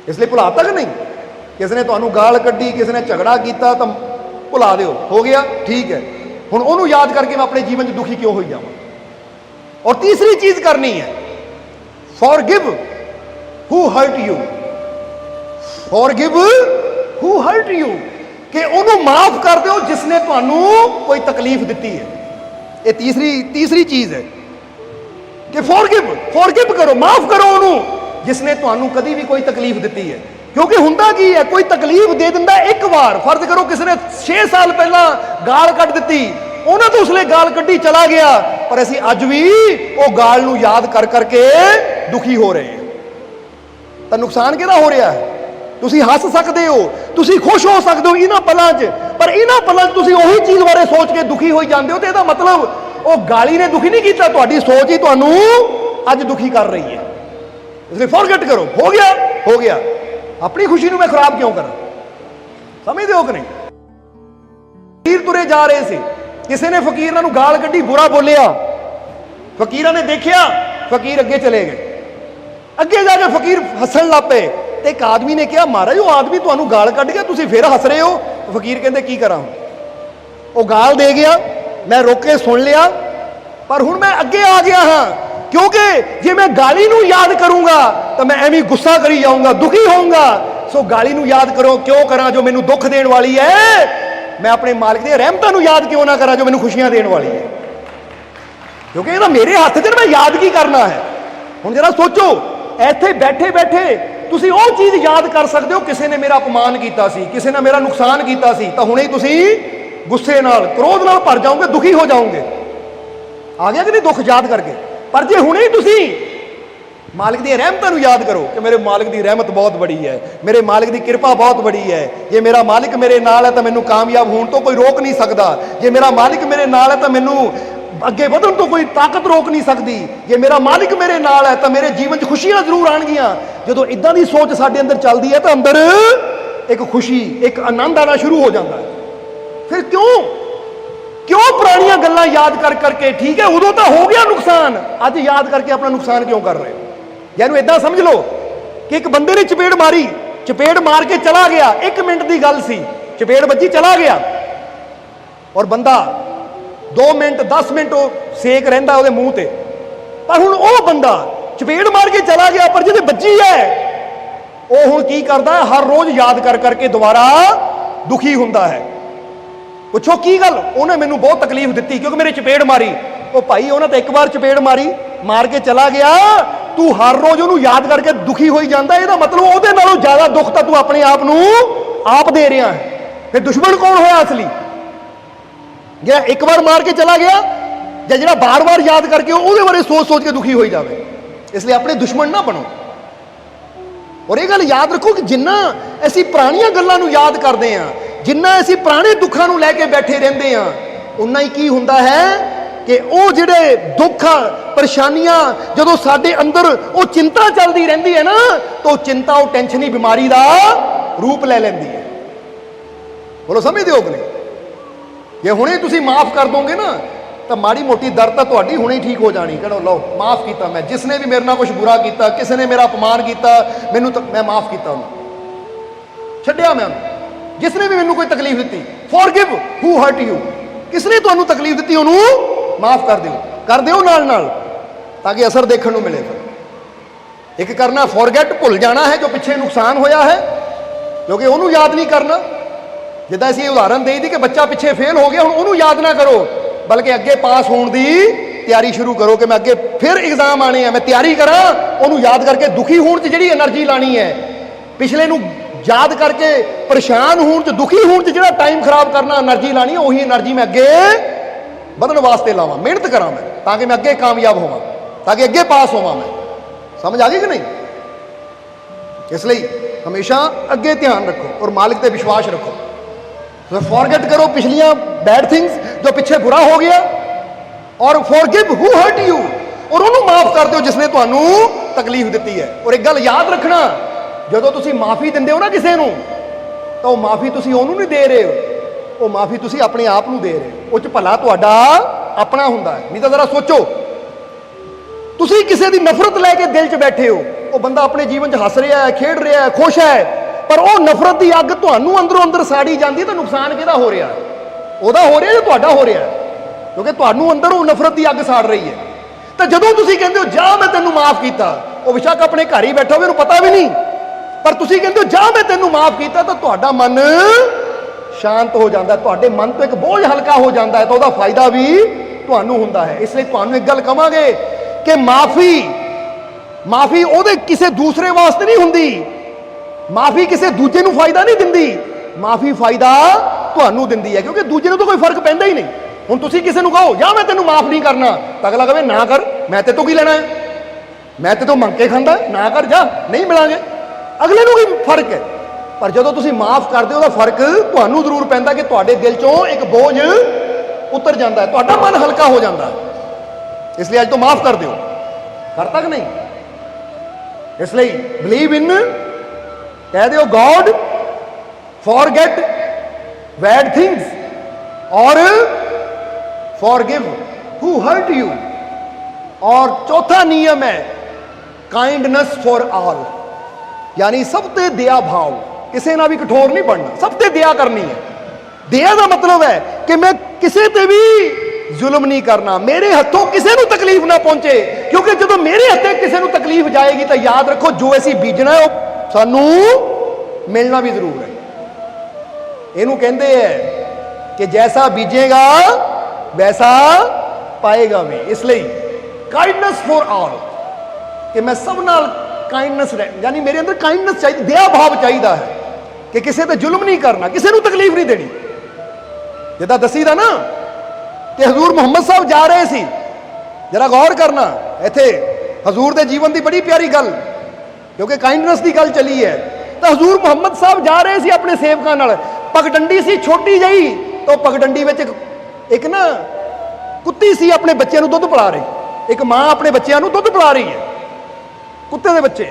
ਇਸ ਲਈ ਭੁਲਾ ਤੱਕ ਨਹੀਂ, ਕਿਸੇ ਨੇ ਤੁਹਾਨੂੰ ਗਾਲ ਕੱਢੀ, ਕਿਸੇ ਨੇ ਝਗੜਾ ਕੀਤਾ ਤਾਂ ਭੁਲਾ ਦਿਓ, ਹੋ ਗਿਆ ਠੀਕ ਹੈ, ਹੁਣ ਉਹਨੂੰ ਯਾਦ ਕਰਕੇ ਮੈਂ ਆਪਣੇ ਜੀਵਨ 'ਚ ਦੁਖੀ ਕਿਉਂ ਹੋਈ ਜਾਵਾਂ। ਔਰ ਤੀਸਰੀ ਚੀਜ਼ ਕਰਨੀ ਹੈ, forgive who hurt you, forgive who hurt you, ਕਿ ਉਹਨੂੰ ਮਾਫ ਕਰ ਦਿਓ ਜਿਸਨੇ ਤੁਹਾਨੂੰ ਕੋਈ ਤਕਲੀਫ ਦਿੱਤੀ ਹੈ। ਇਹ ਤੀਸਰੀ ਚੀਜ਼ ਹੈ ਕਿ ਫੋਰਗਿਵ ਕਰੋ, ਮਾਫ ਕਰੋ ਉਹਨੂੰ ਜਿਸਨੇ ਤੁਹਾਨੂੰ ਕਦੀ ਵੀ ਕੋਈ ਤਕਲੀਫ ਦਿੱਤੀ ਹੈ। ਕਿਉਂਕਿ ਹੁੰਦਾ ਕੀ ਹੈ, ਕੋਈ ਤਕਲੀਫ ਦੇ ਦਿੰਦਾ ਇੱਕ ਵਾਰ, ਫਰਜ਼ ਕਰੋ ਕਿਸੇ ਨੇ 6 ਸਾਲ ਪਹਿਲਾਂ ਗਾਲ ਕੱਢ ਦਿੱਤੀ, ਉਹਨਾਂ ਤੋਂ ਉਸਲੇ ਗਾਲ ਕੱਢੀ ਚਲਾ ਗਿਆ, ਪਰ ਅਸੀਂ ਅੱਜ ਵੀ ਉਹ ਗਾਲ ਨੂੰ ਯਾਦ ਕਰ ਕਰਕੇ ਦੁਖੀ ਹੋ ਰਹੇ ਹਾਂ। ਤਾਂ ਨੁਕਸਾਨ ਕਿਹਦਾ ਹੋ ਰਿਹਾ ਹੈ? ਤੁਸੀਂ ਹੱਸ ਸਕਦੇ ਹੋ, ਤੁਸੀਂ ਖੁਸ਼ ਹੋ ਸਕਦੇ ਹੋ ਇਹਨਾਂ ਪਲਾਂ 'ਚ, ਪਰ ਇਹਨਾਂ ਪਲਾਂ 'ਚ ਤੁਸੀਂ ਉਹੀ ਚੀਜ਼ ਬਾਰੇ ਸੋਚ ਕੇ ਦੁਖੀ ਹੋਈ ਜਾਂਦੇ ਹੋ, ਤੇ ਇਹਦਾ ਮਤਲਬ ਉਹ ਗਾਲੀ ਨੇ ਦੁਖੀ ਨਹੀਂ ਕੀਤਾ, ਤੁਹਾਡੀ ਸੋਚ ਹੀ ਤੁਹਾਨੂੰ ਅੱਜ ਦੁਖੀ ਕਰ ਰਹੀ ਹੈ। ਇਸ ਲਈ ਫੋਰਗੇਟ ਕਰੋ, ਹੋ ਗਿਆ, ਆਪਣੀ ਖੁਸ਼ੀ ਨੂੰ ਮੈਂ ਖਰਾਬ ਕਿਉਂ ਕਰਾਂ? ਸਮਝਦੇ ਹੋ ਕਿ ਨਹੀਂ? ਫਕੀਰ ਤੁਰੇ ਜਾ ਰਹੇ ਸੀ, ਕਿਸੇ ਨੇ ਫਕੀਰਾਂ ਨੂੰ ਗਾਲ ਕੱਢੀ, ਬੁਰਾ ਬੋਲਿਆ, ਫਕੀਰਾਂ ਨੇ ਦੇਖਿਆ, ਫਕੀਰ ਅੱਗੇ ਚਲੇ ਗਏ। ਅੱਗੇ ਜਾ ਕੇ ਫਕੀਰ ਹੱਸਣ ਲੱਗ ਪਏ, ਤੇ ਇੱਕ ਆਦਮੀ ਨੇ ਕਿਹਾ, ਮਹਾਰਾਜ ਉਹ ਆਦਮੀ ਤੁਹਾਨੂੰ ਗਾਲ ਕੱਢ ਗਿਆ, ਤੁਸੀਂ ਫਿਰ ਹੱਸ ਰਹੇ ਹੋ? ਫਕੀਰ ਕਹਿੰਦੇ ਕੀ ਕਰਾਂ, ਉਹ ਗਾਲ ਦੇ ਗਿਆ, मैं रोक के सुन लिया, पर हुण मैं अगे आ गया हाँ, क्योंकि जे मैं गाली नूं याद करूंगा तो मैं एवें गुस्सा करी जाऊंगा, दुखी होऊंगा। सो गाली नूं याद करो क्यों करा जो मैनूं दुख देण वाली है, मैं अपने मालिक दी रहमतां नूं याद क्यों ना करा जो मैनूं खुशियां देण वाली है, क्योंकि ये मेरे हत्थ च मैं याद की करना है। हुण जरा सोचो, ਇੱਥੇ बैठे बैठे ਤੁਸੀਂ ਉਹ ਚੀਜ਼ याद कर सकते हो, किसी ने मेरा अपमान किया सी, किसी ने मेरा नुकसान किया सी, तो हुणे तुसीं गुस्से नाल क्रोध नाल भर जाओगे, दुखी हो जाओगे। आ गया कि नहीं दुख याद करके। पर जे हुणे ही तुसीं मालिक दी रहमतां नूं याद करो कि मेरे मालिक दी रहमत बहुत बड़ी है, मेरे मालिक दी कृपा बहुत बड़ी है, जे मेरा मालिक मेरे नाल है तो मैनूं कामयाब होण तो कोई रोक नहीं सकता, जे मेरा मालिक मेरे नाल है तो मैनूं अगे ਵਧਣ तो कोई ताकत रोक नहीं सकती, जे मेरा मालिक मेरे नाल है तो मेरे जीवन च खुशियां जरूर आउणगीਆਂ। ਜਦੋਂ इदां दी सोच साडे अंदर चलदी है तो अंदर एक खुशी, एक आनंद आना शुरू हो जाता है। फिर क्यों पुरानियां गल्लां याद कर करके, ठीक है उदों तो हो गया नुकसान, अज याद करके अपना नुकसान क्यों कर रहे हो? यानी इदां समझ लो कि एक बंदे ने चपेड़ मारी, चपेड़ मार के चला गया, 1 मिनट की गल सी, चपेड़ बजी चला गया, और बंदा 2 मिनट 10 मिनट सेक रहिंदा उहदे मूँह ते। पर हुण ओह बंदा चपेड़ मार के चला गया, पर जिहदे बज्जी है ਉਹ ਹੁਣ ਕੀ ਕਰਦਾ ਹੈ, हर रोज याद कर करके दोबारा दुखी ਹੁੰਦਾ है। ਪੁੱਛੋ ਕੀ ਗੱਲ, ਉਹਨੇ ਮੈਨੂੰ ਬਹੁਤ ਤਕਲੀਫ ਦਿੱਤੀ ਕਿਉਂਕਿ ਮੇਰੇ ਚਪੇੜ ਮਾਰੀ। ਉਹ ਭਾਈ ਉਹਨੇ ਤਾਂ ਇੱਕ ਵਾਰ ਚਪੇੜ ਮਾਰੀ, ਮਾਰ ਕੇ ਚਲਾ ਗਿਆ, ਤੂੰ ਹਰ ਰੋਜ਼ ਉਹਨੂੰ ਯਾਦ ਕਰਕੇ ਦੁਖੀ ਹੋਈ ਜਾਂਦਾ, ਇਹਦਾ ਮਤਲਬ ਉਹਦੇ ਨਾਲੋਂ ਜ਼ਿਆਦਾ ਦੁੱਖ ਤਾਂ ਤੂੰ ਆਪਣੇ ਆਪ ਨੂੰ ਆਪ ਦੇ ਰਿਹਾ ਹੈ। ਫਿਰ ਦੁਸ਼ਮਣ ਕੌਣ ਹੋਇਆ ਅਸਲੀ? ਜਿਹੜਾ ਇੱਕ ਵਾਰ ਮਾਰ ਕੇ ਚਲਾ ਗਿਆ, ਜਾਂ ਜਿਹੜਾ ਬਾਰ-ਬਾਰ ਯਾਦ ਕਰਕੇ ਉਹਦੇ ਬਾਰੇ ਸੋਚ-ਸੋਚ ਕੇ ਦੁਖੀ ਹੋਈ ਜਾਵੇ। ਇਸ ਲਈ ਆਪਣੇ ਦੁਸ਼ਮਣ ਨਾ ਬਣੋ। और ये गल याद रखो कि जिन्ना असीं पुरानियां गल्लां नूं याद करते हैं, जिन्ना असीं पुराने दुखों नूं लैके बैठे रहंदे हैं, उन्ना ही की हुंदा है कि वो जिहड़े दुख परेशानियां जदों साडे अंदर वो चिंता चलदी रहिंदी है ना, तो चिंता वो टेंशन ही बीमारी का रूप ले लैंदी है। बोलो समझदे हो कि नहीं? जे हुणे तुसीं माफ़ कर दोगे ना तो माड़ी मोटी दर्द तो तुहाडी हुणे ठीक हो जानी। कहो लो माफ़ किया मैं, जिसने भी मेरे नाल कुछ बुरा किया, किसी ने मेरा अपमान किया, मैनू तो मैं माफ़ किया, उन्होंने छड्डिया मैं उन्होंने, जिसने भी मैनू कोई तकलीफ दी, फॉरगिव हू हर्ट यू, किसने तुहानू तकलीफ दी उन्होंने माफ़ कर दिओ नाल नाल, ताकि असर देखने को मिले। फिर एक करना फॉरगेट, भुल जाना है जो पिछे नुकसान होया है, क्योंकि उन्होंने याद नहीं करना। जिद्दां असीं उदाहरण दई दी कि बच्चा पिछे फेल हो गया, हुण उन्होंने याद ना करो, बल्कि अगे पास होने की तैयारी शुरू करो कि मैं अगे फिर एग्जाम आने हैं, मैं तैयारी करा, उन्होंने याद करके दुखी होने च जिहड़ी एनर्जी लानी है, पिछले नूं याद करके परेशान होने च, दुखी होने च जिहड़ा टाइम खराब करना एनर्जी लानी है, उही एनर्जी मैं अगे बढ़ने वास्ते लावां, मेहनत करा मैं, ताकि मैं अगे कामयाब होवां, ताकि अगे पास होवां मैं। समझ आ गई कि नहीं? इसलिए हमेशा अगे ध्यान रखो और मालिक पे विश्वास रखो। तो फॉरगेट करो पिछलियां बैड थिंग्स जो पिछे बुरा हो गया, और फॉरगिव हू हर्ट यू, और उन्होंने माफ कर दो जिसने तुहानू तकलीफ दी है। और एक गल याद रखना, जो तुसी माफ़ी दिंदे हो ना किसी नू, तो वो माफ़ी तुसी उन्होंने नहीं दे रहे हो, वो माफ़ी तुसी अपने आप नू दे रहे हो, उस भला तुहाडा अपना हुंदा है। नहीं तो जरा सोचो, तुसी किसी की नफरत लैके दिल च बैठे हो, वो बंदा अपने जीवन च हस रहा है, खेड रहा है, खुश है, पर वो नफरत की अग तुहानू अंदरों अंदर साड़ी जाती है, तो नुकसान किहदा हो रहा है? ਉਹਦਾ हो रहा है, ਤੁਹਾਡਾ हो रहा है, क्योंकि ਤੁਹਾਨੂੰ अंदर वो नफरत की अग साड़ रही है। तो ਜਦੋਂ ਤੁਸੀਂ ਕਹਿੰਦੇ ਹੋ ਜਾ मैं ਤੈਨੂੰ माफ़ किया, वो बेशक अपने घर ही बैठा होवे, पता भी नहीं, पर ਤੁਸੀਂ ਕਹਿੰਦੇ ਹੋ ਜਾ मैं ਤੈਨੂੰ माफ़ किया, तो ਤੁਹਾਡਾ मन शांत हो जाता है, ਤੁਹਾਡੇ मन तो एक बोझ हल्का हो जाता है, तो ਉਹਦਾ फायदा भी ਤੁਹਾਨੂੰ ਹੁੰਦਾ है। इसलिए ਤੁਹਾਨੂੰ एक गल कहांगे कि माफ़ी ਉਹਦੇ ਕਿਸੇ दूसरे वास्ते नहीं हुंदी, माफ़ी किसी दूजे नूं फायदा नहीं दिंदी, माफ़ी फायदा तुहानू दिंदी है, क्योंकि दूजे नूं तो कोई फर्क पैंदा ही नहीं। हुण तुसीं किसी नूं कहो या मैं तैनूं माफ़ नहीं करना, तो अगला कहे ना कर, मैं ते तो की लेना है, मैं ते तो मंग के खांदा, ना कर जा, नहीं मिलांगे, अगले नूं की फर्क है। पर जदों तुसीं माफ़ करदे हो, उहदा फर्क तुहानू जरूर पैंदा कि तुहाडे दिल चों एक बोझ उतर जाता है, तुहाडा मन हल्का हो जाता है। इसलिए अज तो माफ़ कर दिओ, करता कि नहीं? इसलिए बिलीव इन, कह दो गॉड फॉरगेट बैड थिंग्स और फॉरगिव हु हर्ट यू। और चौथा नियम है काइंडनेस फॉर ऑल, यानी सब ते दया भाव, किसी ना भी कठोर नहीं बनना, सब ते दया करनी है। दया का मतलब है कि मैं किसी ते भी ਜ਼ੁਲਮ ਨਹੀਂ ਕਰਨਾ, ਮੇਰੇ ਹੱਥੋਂ ਕਿਸੇ ਨੂੰ ਤਕਲੀਫ ਨਾ ਪਹੁੰਚੇ, ਕਿਉਂਕਿ ਜਦੋਂ ਮੇਰੇ ਹੱਥੇ ਕਿਸੇ ਨੂੰ ਤਕਲੀਫ ਜਾਏਗੀ ਤਾਂ ਯਾਦ ਰੱਖੋ ਜੋ ਅਸੀਂ ਬੀਜਣਾ ਹੈ ਉਹ ਸਾਨੂੰ ਮਿਲਣਾ ਵੀ ਜ਼ਰੂਰ ਹੈ। ਇਹਨੂੰ ਕਹਿੰਦੇ ਹੈ ਕਿ ਜੈਸਾ ਬੀਜੇਗਾ ਵੈਸਾ ਪਾਏਗਾ ਵੀ। ਇਸ ਲਈ ਕਾਈਂਡਨੈਸ ਫॉर ਆਲ, ਕਿ ਮੈਂ ਸਭ ਨਾਲ ਕਾਈਂਡਨੈਸ ਯਾਨੀ ਮੇਰੇ ਅੰਦਰ ਕਾਈਂਡਨੈਸ ਚਾਹੀਦੀ, ਦਇਆ ਭਾਵ ਚਾਹੀਦਾ ਹੈ ਕਿ ਕਿਸੇ ਤੇ ਜ਼ੁਲਮ ਨਹੀਂ ਕਰਨਾ, ਕਿਸੇ ਨੂੰ ਤਕਲੀਫ ਨਹੀਂ ਦੇਣੀ। ਜਿੱਦਾਂ ਦੱਸੀਦਾ ਨਾ ਕਿ ਹਜ਼ੂਰ ਮੁਹੰਮਦ ਸਾਹਿਬ ਜਾ ਰਹੇ ਸੀ, ਜਰਾ ਗੌਰ ਕਰਨਾ ਇੱਥੇ ਹਜ਼ੂਰ ਦੇ ਜੀਵਨ ਦੀ ਬੜੀ ਪਿਆਰੀ ਗੱਲ, ਕਿਉਂਕਿ ਕਾਈਂਡਨੈਸ ਦੀ ਗੱਲ ਚੱਲੀ ਹੈ। ਤਾਂ ਹਜ਼ੂਰ ਮੁਹੰਮਦ ਸਾਹਿਬ ਜਾ ਰਹੇ ਸੀ ਆਪਣੇ ਸੇਵਕਾਂ ਨਾਲ, ਪਗਡੰਡੀ ਸੀ ਛੋਟੀ ਜਿਹੀ, ਤਾਂ ਪਗਡੰਡੀ ਵਿੱਚ ਇੱਕ ਨਾ ਕੁੱਤੀ ਸੀ ਆਪਣੇ ਬੱਚਿਆਂ ਨੂੰ ਦੁੱਧ ਪਿਲਾ ਰਹੀ, ਇੱਕ ਮਾਂ ਆਪਣੇ ਬੱਚਿਆਂ ਨੂੰ ਦੁੱਧ ਪਿਲਾ ਰਹੀ ਹੈ, ਕੁੱਤੇ ਦੇ ਬੱਚੇ।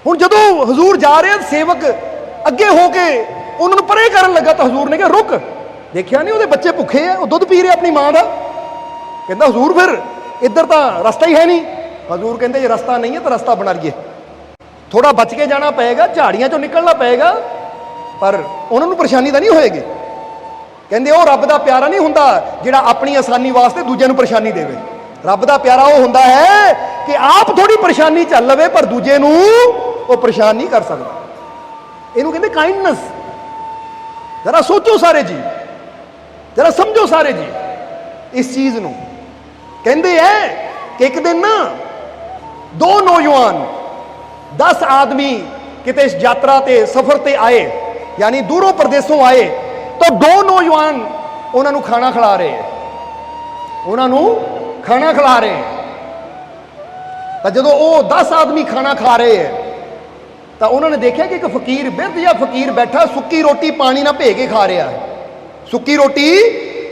ਹੁਣ ਜਦੋਂ ਹਜ਼ੂਰ ਜਾ ਰਹੇ ਸੇਵਕ ਅੱਗੇ ਹੋ ਕੇ ਉਹਨਾਂ ਨੂੰ ਪਰੇ ਕਰਨ ਲੱਗਾ ਤਾਂ ਹਜ਼ੂਰ ਨੇ ਕਿਹਾ ਰੁਕ, ਦੇਖਿਆ ਨਹੀਂ ਉਹਦੇ ਬੱਚੇ ਭੁੱਖੇ ਆ, ਉਹ ਦੁੱਧ ਪੀ ਰਹੇ ਆਪਣੀ ਮਾਂ ਦਾ। ਕਹਿੰਦਾ ਹਜ਼ੂਰ ਫਿਰ ਇੱਧਰ ਤਾਂ ਰਸਤਾ ਹੀ ਹੈ ਨਹੀਂ। ਹਜ਼ੂਰ ਕਹਿੰਦੇ ਜੇ ਰਸਤਾ ਨਹੀਂ ਹੈ ਤਾਂ ਰਸਤਾ ਬਣਾ ਲਈਏ, ਥੋੜਾ ਬਚ ਕੇ ਜਾਣਾ ਪਏਗਾ, ਝਾੜੀਆਂ ਚੋਂ ਨਿਕਲਣਾ ਪਏਗਾ, ਪਰ ਉਹਨਾਂ ਨੂੰ ਪਰੇਸ਼ਾਨੀ ਤਾਂ ਨਹੀਂ ਹੋਏਗੀ। ਕਹਿੰਦੇ ਉਹ ਰੱਬ ਦਾ ਪਿਆਰਾ ਨਹੀਂ ਹੁੰਦਾ ਜਿਹੜਾ ਆਪਣੀ ਆਸਾਨੀ ਵਾਸਤੇ ਦੂਜਿਆਂ ਨੂੰ ਪਰੇਸ਼ਾਨੀ ਦੇਵੇ। ਰੱਬ ਦਾ ਪਿਆਰਾ ਉਹ ਹੁੰਦਾ ਹੈ ਕਿ ਆਪ ਥੋੜੀ ਪਰੇਸ਼ਾਨੀ ਚੱਲ ਲਵੇ ਪਰ ਦੂਜੇ ਨੂੰ ਉਹ ਪਰੇਸ਼ਾਨ ਨਹੀਂ ਕਰ ਸਕਦਾ। ਇਹਨੂੰ ਕਹਿੰਦੇ ਕਾਈਂਡਨੈਸ। ਜਰਾ ਸੋਚੋ ਸਾਰੇ ਜੀ, जरा समझो सारे जी इस चीज ਨੂੰ। ਕਹਿੰਦੇ ਐ ਕਿ ਇੱਕ ਦਿਨ ਨਾ दो नौजवान 10 आदमी किते यात्रा ते सफर ते आए, यानी दूरों प्रदेशों आए, तो 2 नौजवान उन्होंने खाना खिला रहे हैं, उन्होंने खाना खिला रहे हैं। तो जो वो 10 आदमी खाना खा रहे हैं तो उन्होंने देखा कि एक फकीर, बिरध या फकीर बैठा सुक्की रोटी पानी ना भे के खा रहा है, सुक्की रोटी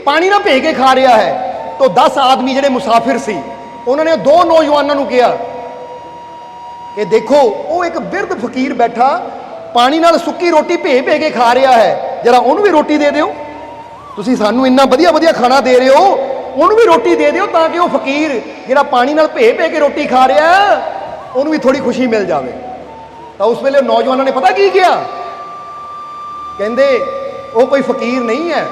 पानी ना भे के खा रहा है। तो 10 आदमी जिहड़े मुसाफिर सी उन्होंने 2 नौजवानों को कहा कि देखो वो एक बिरध फकीर बैठा पानी नाल सुक्की रोटी भे भे के खा रहा है, जरा उन्होंने भी रोटी दे दिओ, तुसीं सानूं इन्ना वधिया वधिया खाना दे रहे हो, उन्होंने भी रोटी दे दिओ ताकि वो फकीर जिहड़ा पानी नाल भे भे के रोटी खा रहा है उन्होंने भी थोड़ी खुशी मिल जाए। तो उस वेले नौजवानों ने पता की किया, कहंदे वो कोई फकीर नहीं है,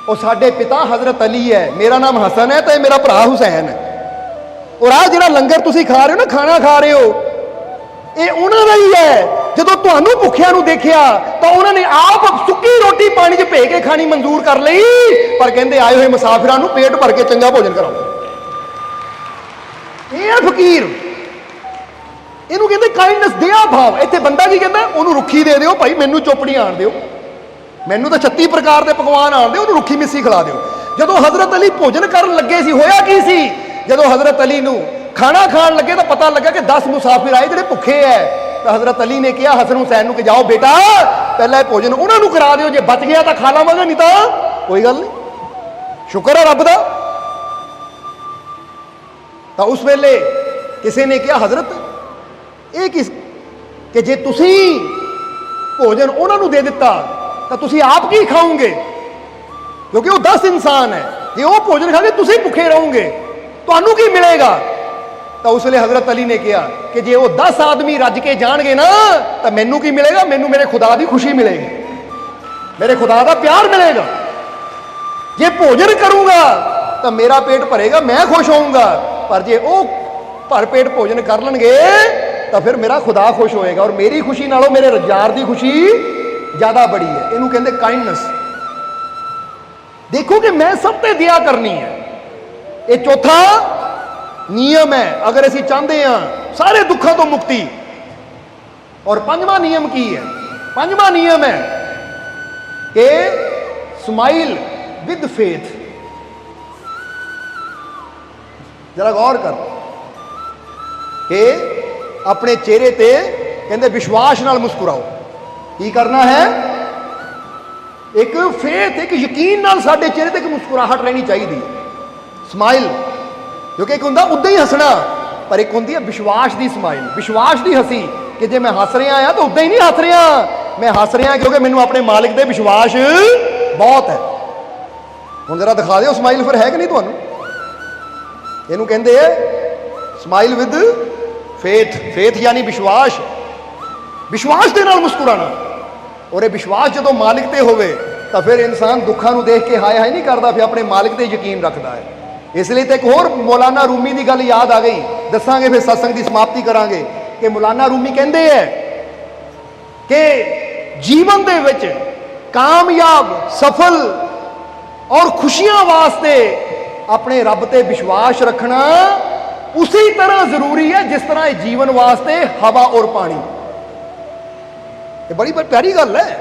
वो साडे पिता हजरत अली है, मेरा नाम हसन है तो मेरा भरा हुसैन है, और आ जिहड़ा लंगर तुसीं खा रहे हो ना, खाना खा रहे हो, ये उन्हां दा ही है। जदों तुहानूं भुखियां नूं देखिया तो उन्होंने आप सुक्की रोटी पानी च भे के खानी मंजूर कर लई, पर कहंदे आए हुए मुसाफिरां नूं पेट भर के चंगा भोजन कराओ। ये है फकीर, इहनूं कहंदे काइंडनेस, दया भाव। इत्थे बंदा की कहंदा उहनूं रुखी दे दिओ भाई, मैनूं चोपड़ी आण दिओ, मैनूं तो 36 प्रकार के पकवान आण दिओ, उहनूं रुखी मिस्सी खिला दिओ। जदों हजरत अली भोजन करन लगे सी, होया की सी, जदों हजरत अली नूं खाना खाण लगे तो पता लगा कि 10 मुसाफिर आए जिहड़े भुखे है। तो हजरत अली ने कहा हसन हुसैन नूं कि जाओ बेटा पहला भोजन उन्हां नूं करा दिओ, जे बच गया तो खा लावांगे, नहीं तो कोई गल नहीं, शुक्र है रब दा। तो उस वेले किसी ने कहा हजरत ये किस कि जे तुसी भोजन उन्होंने दे दिता तो तुसी आप की खाओगे, क्योंकि वो 10 इंसान है, जे वो भोजन खाओगे तुसी भुखे रहोगे, तुहानू की मिलेगा। तो उस वेले हजरत अली ने कहा कि जे वो 10 आदमी रज के जाणगे ना तो मैनू की मिलेगा, मैनू मेरे खुदा की खुशी मिलेगी, मेरे खुदा का प्यार मिलेगा। जे भोजन करूंगा तो मेरा पेट भरेगा, मैं खुश होऊंगा, पर जे वो भर पेट भोजन कर लेंगे तो फिर मेरा खुदा खुश होएगा, और मेरी खुशी नालों मेरे यार की खुशी ज्यादा बड़ी है। इनू कहते काइंडनेस। देखो कि मैं सब ते दया करनी है, ये चौथा नियम है अगर असीं चाहते हैं सारे दुखों तो मुक्ति। और 5वां नियम की है? 5वां नियम है कि स्माइल विद फेथ। जरा गौर कर कि अपने चेहरे ते कहते विश्वास नाल मुस्कुराओ। की करना है? एक फेथ, एक यकीन नाल साडे चेहरे ते एक मुस्कुराहट रहनी चाहिए, स्माइल। क्योंकि एक हुंदा उद्दां ही हसना, पर एक हुंदी है विश्वास की स्माइल, विश्वास की हसी, कि जे मैं हस रहा हाँ तो उद्दां ही नहीं हस रहा, मैं हस रहा क्योंकि मैनू अपने मालिक दे विश्वास बहुत है। हुण जरा दिखा दिओ स्माइल फिर है कि नहीं तुहानू? इहनूं कहंदे स्माइल विद फेथ। फेथ यानी विश्वास, विश्वास के नाल मुस्कुराना। और ये विश्वास जो मालिक ते होवे ਤਾਂ ਫਿਰ ਇਨਸਾਨ ਦੁੱਖਾਂ ਨੂੰ ਦੇਖ ਕੇ ਹਾਏ ਹਾਏ ਨਹੀਂ ਕਰਦਾ, ਫਿਰ ਆਪਣੇ ਮਾਲਿਕ ਤੇ ਯਕੀਨ ਰੱਖਦਾ ਹੈ। ਇਸ ਲਈ ਤਾਂ ਇੱਕ ਹੋਰ ਮੌਲਾਨਾ ਰੂਮੀ ਦੀ ਗੱਲ ਯਾਦ ਆ ਗਈ, ਦੱਸਾਂਗੇ ਫਿਰ ਸਤਸੰਗ ਦੀ ਸਮਾਪਤੀ ਕਰਾਂਗੇ। ਕਿ ਮੌਲਾਨਾ ਰੂਮੀ ਕਹਿੰਦੇ ਹੈ ਕਿ ਜੀਵਨ ਦੇ ਵਿੱਚ ਕਾਮਯਾਬ, ਸਫਲ ਔਰ ਖੁਸ਼ੀਆਂ ਵਾਸਤੇ ਆਪਣੇ ਰੱਬ ਤੇ ਵਿਸ਼ਵਾਸ ਰੱਖਣਾ ਉਸੇ ਤਰ੍ਹਾਂ ਜ਼ਰੂਰੀ ਹੈ ਜਿਸ ਤਰ੍ਹਾਂ ਇਹ ਜੀਵਨ ਵਾਸਤੇ ਹਵਾ ਔਰ ਪਾਣੀ। ਇਹ ਬੜੀ ਪਿਆਰੀ ਗੱਲ ਹੈ।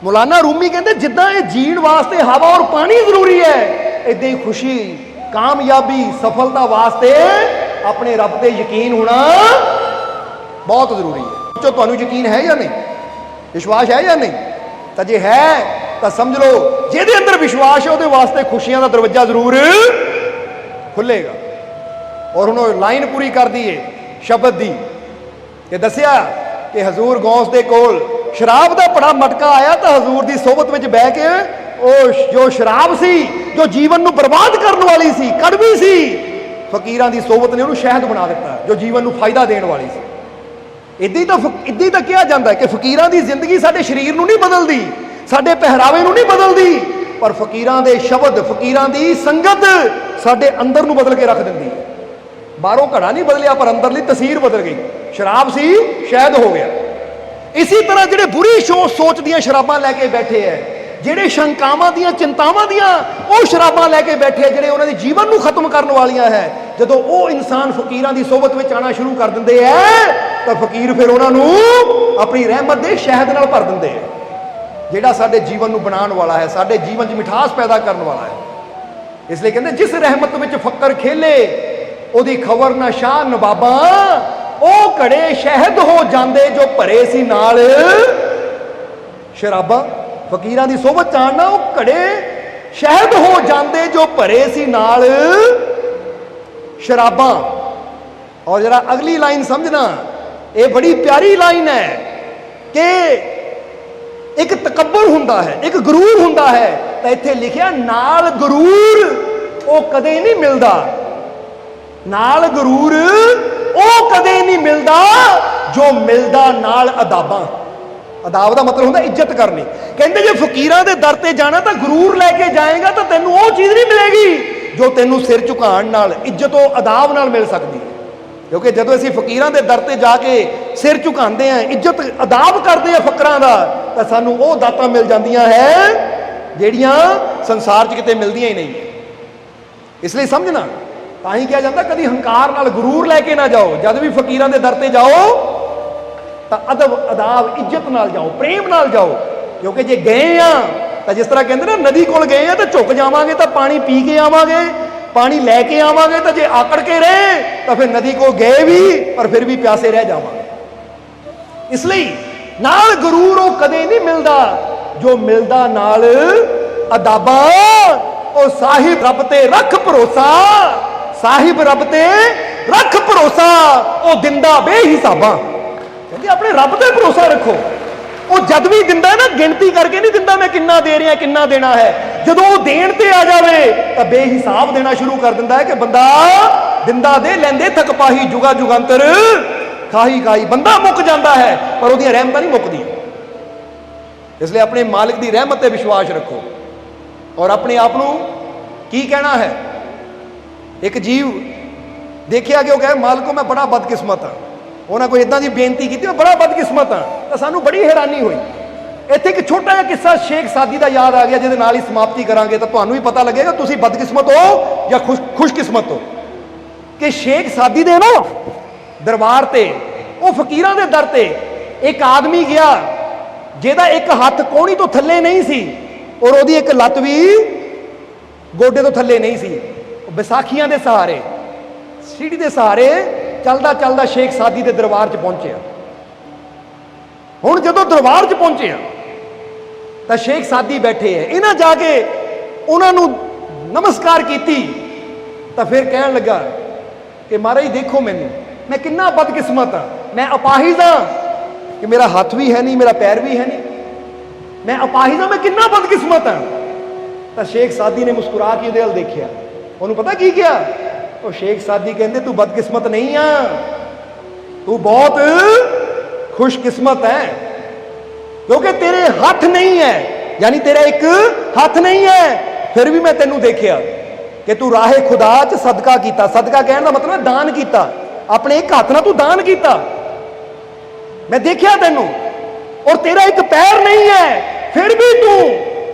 ਮੌਲਾਨਾ ਰੂਮੀ ਕਹਿੰਦੇ ਜਿੱਦਾਂ ਇਹ ਜੀਣ ਵਾਸਤੇ ਹਵਾ ਔਰ ਪਾਣੀ ਜ਼ਰੂਰੀ ਹੈ, ਇਦਾਂ ਹੀ ਖੁਸ਼ੀ, ਕਾਮਯਾਬੀ, ਸਫਲਤਾ ਵਾਸਤੇ ਆਪਣੇ ਰੱਬ ਤੇ ਯਕੀਨ ਹੋਣਾ ਬਹੁਤ ਜ਼ਰੂਰੀ ਹੈ। ਜੋ ਤੁਹਾਨੂੰ ਯਕੀਨ ਹੈ ਜਾਂ ਨਹੀਂ, ਵਿਸ਼ਵਾਸ ਹੈ ਜਾਂ ਨਹੀਂ? ਤਾਂ ਜੇ ਹੈ ਤਾਂ ਸਮਝ ਲਓ ਜਿਹਦੇ ਅੰਦਰ ਵਿਸ਼ਵਾਸ ਹੈ ਉਹਦੇ ਵਾਸਤੇ ਖੁਸ਼ੀਆਂ ਦਾ ਦਰਵਾਜ਼ਾ ਜ਼ਰੂਰ ਖੁੱਲੇਗਾ। ਔਰ ਹੁਣ ਉਹ ਲਾਈਨ ਪੂਰੀ ਕਰ ਦਈਏ ਸ਼ਬਦ ਦੀ ਕਿ ਦੱਸਿਆ ਕਿ ਹਜ਼ੂਰ ਗੌਸ ਦੇ ਕੋਲ ਸ਼ਰਾਬ ਦਾ ਬੜਾ ਮਟਕਾ ਆਇਆ ਤਾਂ ਹਜ਼ੂਰ ਦੀ ਸੋਬਤ ਵਿੱਚ ਬਹਿ ਕੇ ਉਹ ਜੋ ਸ਼ਰਾਬ ਸੀ, ਜੋ ਜੀਵਨ ਨੂੰ ਬਰਬਾਦ ਕਰਨ ਵਾਲੀ ਸੀ, ਕੜਵੀ ਸੀ, ਫਕੀਰਾਂ ਦੀ ਸੋਬਤ ਨੇ ਉਹਨੂੰ ਸ਼ਹਿਦ ਬਣਾ ਦਿੱਤਾ ਜੋ ਜੀਵਨ ਨੂੰ ਫਾਇਦਾ ਦੇਣ ਵਾਲੀ ਸੀ। ਇੱਦਾਂ ਹੀ ਤਾਂ ਕਿਹਾ ਜਾਂਦਾ ਹੈ ਕਿ ਫਕੀਰਾਂ ਦੀ ਜ਼ਿੰਦਗੀ ਸਾਡੇ ਸਰੀਰ ਨੂੰ ਨਹੀਂ ਬਦਲਦੀ, ਸਾਡੇ ਪਹਿਰਾਵੇ ਨੂੰ ਨਹੀਂ ਬਦਲਦੀ, ਪਰ ਫਕੀਰਾਂ ਦੇ ਸ਼ਬਦ, ਫਕੀਰਾਂ ਦੀ ਸੰਗਤ ਸਾਡੇ ਅੰਦਰ ਨੂੰ ਬਦਲ ਕੇ ਰੱਖ ਦਿੰਦੀ ਹੈ। ਬਾਹਰੋਂ ਘੜਾ ਨਹੀਂ ਬਦਲਿਆ ਪਰ ਅੰਦਰਲੀ ਤਸਵੀਰ ਬਦਲ ਗਈ। ਸ਼ਰਾਬ ਸੀ, ਸ਼ਹਿਦ ਹੋ ਗਿਆ। ਇਸੇ ਤਰ੍ਹਾਂ ਜਿਹੜੇ ਬੁਰੀ ਸੋਚ ਦੀਆਂ ਸ਼ਰਾਬਾਂ ਲੈ ਕੇ ਬੈਠੇ ਐ, ਜਿਹੜੇ ਸ਼ੰਕਾਵਾਂ ਦੀਆਂ, ਚਿੰਤਾਵਾਂ ਦੀਆਂ ਉਹ ਸ਼ਰਾਬਾਂ ਲੈ ਕੇ ਬੈਠੇ, ਜਿਹੜੇ ਉਹਨਾਂ ਦੇ ਜੀਵਨ ਨੂੰ ਖਤਮ ਕਰਨ ਵਾਲੀਆਂ ਹੈ, ਜਦੋਂ ਉਹ ਇਨਸਾਨ ਫਕੀਰਾਂ ਦੀ ਸੋਬਤ ਵਿੱਚ ਆਣਾ ਸ਼ੁਰੂ ਕਰ ਦਿੰਦੇ ਐ ਤਾਂ ਫਕੀਰ ਫਿਰ ਉਹਨਾਂ ਨੂੰ ਆਪਣੀ ਰਹਿਮਤ ਦੇ ਸ਼ਹਿਦ ਨਾਲ ਭਰ ਦਿੰਦੇ ਐ, ਜਿਹੜਾ ਸਾਡੇ ਜੀਵਨ ਨੂੰ ਬਣਾਉਣ ਵਾਲਾ ਹੈ, ਸਾਡੇ ਜੀਵਨ 'ਚ ਮਿਠਾਸ ਪੈਦਾ ਕਰਨ ਵਾਲਾ ਹੈ। ਇਸ ਲਈ ਕਹਿੰਦੇ ਜਿਸ ਰਹਿਮਤ ਵਿੱਚ ਫਕਰ ਖੇਲੇ ਉਹਦੀ ਖਬਰ ਨਾ ਸ਼ਾਹ ਨਵਾਬਾਂ, ਉਹ ਘੜੇ ਸ਼ਹਿਦ ਹੋ ਜਾਂਦੇ ਜੋ ਭਰੇ ਸੀ ਨਾਲ ਸ਼ਰਾਬਾਂ। ਫਕੀਰਾਂ ਦੀ ਸੋਬਤ ਚਾਣਨਾ ਉਹ ਘੜੇ ਸ਼ਹਿਦ ਹੋ ਜਾਂਦੇ ਜੋ ਭਰੇ ਸੀ ਨਾਲ ਸ਼ਰਾਬਾਂ। ਔਰ ਜਰਾ ਅਗਲੀ ਲਾਈਨ ਸਮਝਣਾ, ਇਹ ਬੜੀ ਪਿਆਰੀ ਲਾਈਨ ਹੈ ਕਿ ਇੱਕ ਤਕੱਬਰ ਹੁੰਦਾ ਹੈ, ਇੱਕ ਗਰੂਰ ਹੁੰਦਾ ਹੈ, ਤਾਂ ਇੱਥੇ ਲਿਖਿਆ ਨਾਲ ਗਰੂਰ ਉਹ ਕਦੇ ਨਹੀਂ ਮਿਲਦਾ। ਨਾਲ ਗਰੂਰ ਉਹ ਕਦੇ ਨਹੀਂ ਮਿਲਦਾ ਜੋ ਮਿਲਦਾ ਨਾਲ ਅਦਾਬਾਂ। ਅਦਾਬ ਦਾ ਮਤਲਬ ਹੁੰਦਾ ਇੱਜ਼ਤ ਕਰਨੀ। ਕਹਿੰਦੇ ਜੇ ਫਕੀਰਾਂ ਦੇ ਦਰ ਤੇ ਜਾਣਾ ਤਾਂ ਗਰੂਰ ਲੈ ਕੇ ਜਾਏਗਾ ਤਾਂ ਤੈਨੂੰ ਉਹ ਚੀਜ਼ ਨਹੀਂ ਮਿਲੇਗੀ ਜੋ ਤੈਨੂੰ ਸਿਰ ਝੁਕਾਉਣ ਨਾਲ, ਇੱਜ਼ਤੋਂ ਅਦਾਬ ਨਾਲ ਮਿਲ ਸਕਦੀ ਹੈ। ਕਿਉਂਕਿ ਜਦੋਂ ਅਸੀਂ ਫਕੀਰਾਂ ਦੇ ਦਰ ਤੇ ਜਾ ਕੇ ਸਿਰ ਝੁਕਾਉਂਦੇ ਹਾਂ, ਇੱਜ਼ਤ ਅਦਾਬ ਕਰਦੇ ਹਾਂ ਫਕਰਾਂ ਦਾ, ਤਾਂ ਸਾਨੂੰ ਉਹ ਦਾਤਾਂ ਮਿਲ ਜਾਂਦੀਆਂ ਹੈ ਜਿਹੜੀਆਂ ਸੰਸਾਰ 'ਚ ਕਿਤੇ ਮਿਲਦੀਆਂ ਹੀ ਨਹੀਂ। ਇਸ ਲਈ ਸਮਝਣਾ, ਤਾਂ ਹੀ ਕਿਹਾ ਜਾਂਦਾ ਕਦੀ ਹੰਕਾਰ ਨਾਲ, ਗਰੂਰ ਲੈ ਕੇ ਨਾ ਜਾਓ। ਜਦ ਵੀ ਫਕੀਰਾਂ ਦੇ ਦਰ ਤੇ ਜਾਓ ਤਾਂ ਅਦਬ, ਅਦਾਬ, ਇੱਜ਼ਤ ਨਾਲ ਜਾਓ, ਪ੍ਰੇਮ ਨਾਲ ਜਾਓ। ਕਿਉਂਕਿ ਜੇ ਗਏ ਆ ਤਾਂ ਜਿਸ ਤਰ੍ਹਾਂ ਕਹਿੰਦੇ ਨਾ ਨਦੀ ਕੋਲ ਗਏ ਆ ਤਾਂ ਝੁਕ ਜਾਵਾਂਗੇ ਤਾਂ ਪਾਣੀ ਪੀ ਕੇ ਆਵਾਂਗੇ, ਪਾਣੀ ਲੈ ਕੇ ਆਵਾਂਗੇ। ਤਾਂ ਜੇ ਆਕੜ ਕੇ ਰਹੇ ਤਾਂ ਫਿਰ ਨਦੀ ਕੋਲ ਗਏ ਵੀ ਪਰ ਫਿਰ ਵੀ ਪਿਆਸੇ ਰਹਿ ਜਾਵਾਂਗੇ। ਇਸ ਲਈ ਨਾਲ ਗਰੂਰ ਉਹ ਕਦੇ ਨਹੀਂ ਮਿਲਦਾ ਜੋ ਮਿਲਦਾ ਨਾਲ ਅਦਾਬਾਂ। ਉਹ ਸਾਹਿਬ ਰੱਬ ਤੇ ਰੱਖ ਭਰੋਸਾ, ਸਾਹਿਬ ਰੱਬ ਤੇ ਰੱਖ ਭਰੋਸਾ, ਉਹ ਦਿੰਦਾ ਬੇਹਿਸਾਬਾਂ। ਕਹਿੰਦੇ ਆਪਣੇ ਰੱਬ ਤੇ ਭਰੋਸਾ ਰੱਖੋ। ਉਹ ਜਦ ਵੀ ਦਿੰਦਾ ਨਾ ਗਿਣਤੀ ਕਰਕੇ ਨਹੀਂ ਦਿੰਦਾ ਮੈਂ ਕਿੰਨਾ ਦੇ ਰਿਹਾ, ਕਿੰਨਾ ਦੇਣਾ ਹੈ। ਜਦੋਂ ਉਹ ਦੇਣ ਤੇ ਆ ਜਾਵੇ ਤਾਂ ਬੇਹਿਸਾਬ ਦੇਣਾ ਸ਼ੁਰੂ ਕਰ ਦਿੰਦਾ ਹੈ ਕਿ ਬੰਦਾ ਦਿੰਦਾ ਦੇ ਲੈਂਦੇ ਥਕ ਪਾਹੀ, ਜੁਗਾ ਜੁਗੰਤਰ ਖਾਹੀ ਖਾਈ। ਬੰਦਾ ਮੁੱਕ ਜਾਂਦਾ ਹੈ ਪਰ ਉਹਦੀਆਂ ਰਹਿਮਤਾਂ ਨਹੀਂ ਮੁੱਕਦੀਆਂ। ਇਸ ਲਈ ਆਪਣੇ ਮਾਲਿਕ ਦੀ ਰਹਿਮਤ ਤੇ ਵਿਸ਼ਵਾਸ ਰੱਖੋ। ਔਰ ਆਪਣੇ ਆਪ ਨੂੰ ਕੀ ਕਹਿਣਾ ਹੈ? ਇੱਕ ਜੀਵ ਦੇਖਿਆ ਕਿ ਉਹ ਕਹੇ ਮਾਲਕੋ ਮੈਂ ਬੜਾ ਬਦਕਿਸਮਤ ਹਾਂ। ਉਹਨਾਂ ਕੋਈ ਇਦਾਂ ਦੀ ਬੇਨਤੀ ਕੀਤੀ ਮੈਂ ਬੜਾ ਬਦਕਿਸਮਤ ਹਾਂ, ਤਾਂ ਸਾਨੂੰ ਬੜੀ ਹੈਰਾਨੀ ਹੋਈ। ਇੱਥੇ ਇੱਕ ਛੋਟਾ ਜਿਹਾ ਕਿੱਸਾ ਸ਼ੇਖ ਸਾਦੀ ਦਾ ਯਾਦ ਆ ਗਿਆ, ਜਿਹਦੇ ਨਾਲ ਹੀ ਸਮਾਪਤੀ ਕਰਾਂਗੇ। ਤਾਂ ਤੁਹਾਨੂੰ ਵੀ ਪਤਾ ਲੱਗੇਗਾ ਤੁਸੀਂ ਬਦਕਿਸਮਤ ਹੋ ਜਾਂ ਖੁਸ਼ਕਿਸਮਤ ਹੋ। ਕਿ ਸ਼ੇਖ ਸਾਦੀ ਦੇ ਨਾ ਦਰਬਾਰ ਤੇ, ਉਹ ਫਕੀਰਾਂ ਦੇ ਦਰ ਤੇ ਇੱਕ ਆਦਮੀ ਗਿਆ ਜਿਹਦਾ ਇੱਕ ਹੱਥ ਕੋਹਣੀ ਤੋਂ ਥੱਲੇ ਨਹੀਂ ਸੀ ਔਰ ਉਹਦੀ ਇੱਕ ਲੱਤ ਵੀ ਗੋਡੇ ਤੋਂ ਥੱਲੇ ਨਹੀਂ ਸੀ। ਉਹ ਵਿਸਾਖੀਆਂ ਦੇ ਸਹਾਰੇ, ਸੀੜੀ ਦੇ ਸਹਾਰੇ ਚੱਲਦਾ ਚੱਲਦਾ ਸ਼ੇਖ ਸਾਦੀ ਦੇ ਦਰਬਾਰ 'ਚ ਪਹੁੰਚਿਆ। ਹੁਣ ਜਦੋਂ ਦਰਬਾਰ 'ਚ ਪਹੁੰਚਿਆ ਤਾਂ ਸ਼ੇਖ ਸਾਦੀ ਬੈਠੇ ਹੈ। ਇਹਨਾਂ ਜਾ ਕੇ ਉਹਨਾਂ ਨੂੰ ਨਮਸਕਾਰ ਕੀਤੀ ਤਾਂ ਫਿਰ ਕਹਿਣ ਲੱਗਾ ਕਿ ਮਹਾਰਾਜ ਦੇਖੋ ਮੈਨੂੰ, ਮੈਂ ਕਿੰਨਾ ਬਦਕਿਸਮਤ ਹਾਂ। ਮੈਂ ਅਪਾਹਿਜ ਹਾਂ ਕਿ ਮੇਰਾ ਹੱਥ ਵੀ ਹੈ ਨਹੀਂ, ਮੇਰਾ ਪੈਰ ਵੀ ਹੈ ਨਹੀਂ। ਮੈਂ ਅਪਾਹਿਜ ਹਾਂ, ਮੈਂ ਕਿੰਨਾ ਬਦਕਿਸਮਤ ਹਾਂ। ਤਾਂ ਸ਼ੇਖ ਸਾਦੀ ਨੇ ਮੁਸਕਰਾ ਕੇ ਉਹਦੇ ਵੱਲ ਦੇਖਿਆ। ਉਹਨੂੰ ਪਤਾ ਕੀ ਕਿਹਾ? ਉਹ ਸ਼ੇਖ ਸਾਦੀ ਕਹਿੰਦੇ ਤੂੰ ਬਦਕਿਸਮਤ ਨਹੀਂ ਆ, ਤੂੰ ਬਹੁਤ ਖੁਸ਼ਕਿਸਮਤ ਹੈ। ਕਿਉਂਕਿ ਤੇਰੇ ਹੱਥ ਨਹੀਂ ਹੈ, यानी तेरा एक हथ नहीं है, फिर भी मैं तेनू देखिया कि तू राहे खुदा च सदका कीता। सदका कहने का मतलब दान कीता, अपने एक हाथ ना तू दान कीता, मैं देखिया तेनू। और तेरा एक पैर नहीं है, फिर भी तू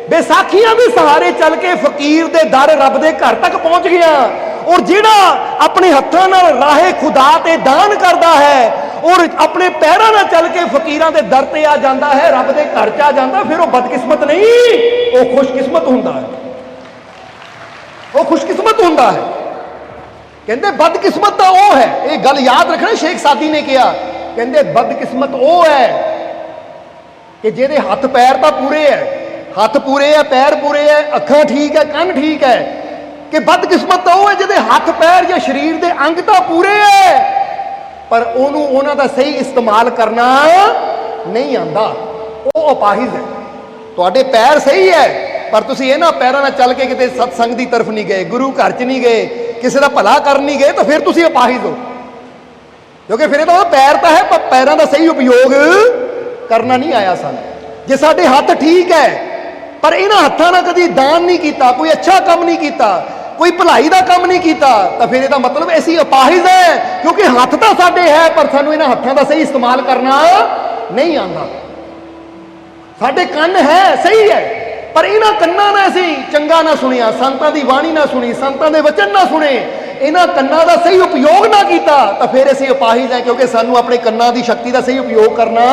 बैसाखियां के सहारे चल के फकीर दे दर रब दे घर तक पहुंच गया। और जिहड़ा अपने हत्थां नाल राहे खुदा ते दान करता है और अपने पैरों नाल चल के फकीरां दे दर ते आ जाता है, रब दे घर च आ जाता, फिर वो बदकिस्मत नहीं, वो खुशकिस्मत हुंदा है, वो खुशकिस्मत हुंदा है। कहते बदकिस्मत तो वो है, ये गल याद रखना, शेख सादी ने कहा, कहते बदकिस्मत वो है कि जेदे हथ पैर तो पूरे है, हथ पूरे है, पैर पूरे है, अखां ठीक है, कन ठीक है, कि बदकिस्मत तो वो है जिहदे हथ पैर या शरीर के अंग तो पूरे है पर उन्हों का सही इस्तेमाल करना नहीं आता, वो अपाहिज है। तुहाडे पैर सही है पर तुसीं इन्हां पैरां नाल चल के किते सत्संग की तरफ नहीं गए, गुरु घर च नहीं गए, किसी का भला कर नहीं गए, तो फिर तुसीं अपाहिज हो। क्योंकि फिर तो पैर तो है पर पैरों का सही उपयोग करना नहीं आया सन। जे साडे हथ ठीक है पर इन्हां हत्थां नाल कदी दान नहीं किया, कोई अच्छा काम नहीं किया, कोई भलाई का काम नहीं किया, तो फिर इसका मतलब ऐसी अपाहिज है। क्योंकि हथ तो साडे है पर सानू इन्हां हत्थां का सही इस्तेमाल करना नहीं आता। साडे कन है सही है पर इन्हां कन्नां ने असीं चंगा ना सुनिया, संतां दी बाणी ना सुनी, संतां दे वचन ना सुने, इन्हां कन्नां दा सही उपयोग ना किया, तो फिर असीं अपाहिज है। क्योंकि सानू अपने कन्नां दी शक्ति का सही उपयोग करना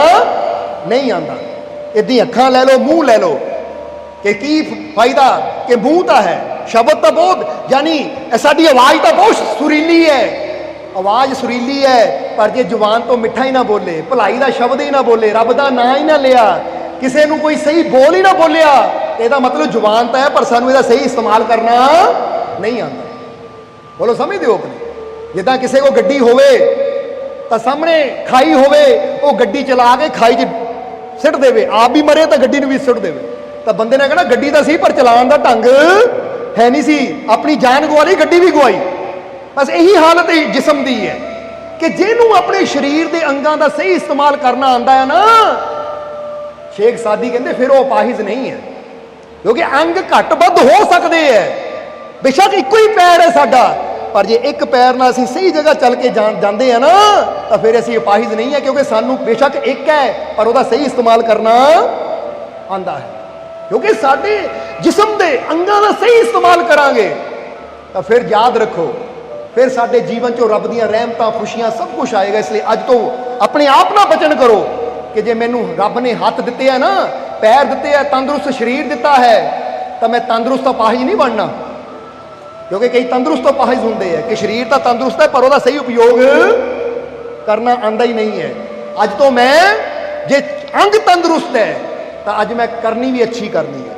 नहीं आता। इदां अखां लै लो, मूँह लै लो, कि की फायदा कि मुंह तो है, शब्द तो बहुत, यानी साडी आवाज़ तो बहुत सुरीली है, आवाज़ सुरीली है, पर जे जुबान तो मिठा ही ना बोले, भलाई का शब्द ही ना बोले, रब का नाम ही ना लिया, किसी को कोई सही बोल ही ना बोलिया, इसका मतलब जुबान तो है पर सानू इसका सही इस्तेमाल करना नहीं आता। बोलो समझते हो अपने? जिदा किसी को गड्डी होवे तो सामने खाई होवे, वो गड्डी चला के खाई च सिट देवे, आप भी मरे तो गड्डी भी सिट देवे, तो बंदे ने कहना गड्डी तो सी पर चलाने का ढंग है नहीं सी, अपनी जान गवा ली, गड्डी भी गवाई। बस यही हालत जिसम की है कि जिन्होंने अपने शरीर के अंगों का सही इस्तेमाल करना आता है ना, शेख सादी कहते फिर वो अपाहिज नहीं है। क्योंकि अंग घट बद हो सकते हैं, बेशक एको ही पैर है साडा, पर जे एक पैर ना असीं सही जगह चल के जाते हैं ना, तो फिर असीं अपाहिज नहीं है। क्योंकि सानू बेशक एक है पर उसका सही इस्तेमाल करना आता है। क्योंकि साडे जिस्म के अंगों का सही इस्तेमाल करांगे तो फिर याद रखो, फिर साडे जीवन चो रब दीयां रहमतां, खुशियां सब कुछ आएगा। इसलिए अज तो अपने आप ना बचन करो कि जे मैनू रब ने हथ दिते है ना, पैर दिते है, तंदुरुस्त शरीर दिता है, तो मैं तंदुरुस्त अपाहिज नहीं बनना। क्योंकि कई तंदुरुस्त अपाहिज होंगे है कि शरीर तो तंदुरुस्त है पर उसका सही उपयोग करना आंदा ही नहीं है। अज तो मैं जे अंग तंदुरुस्त है तो अज मैं करनी भी अच्छी करनी है,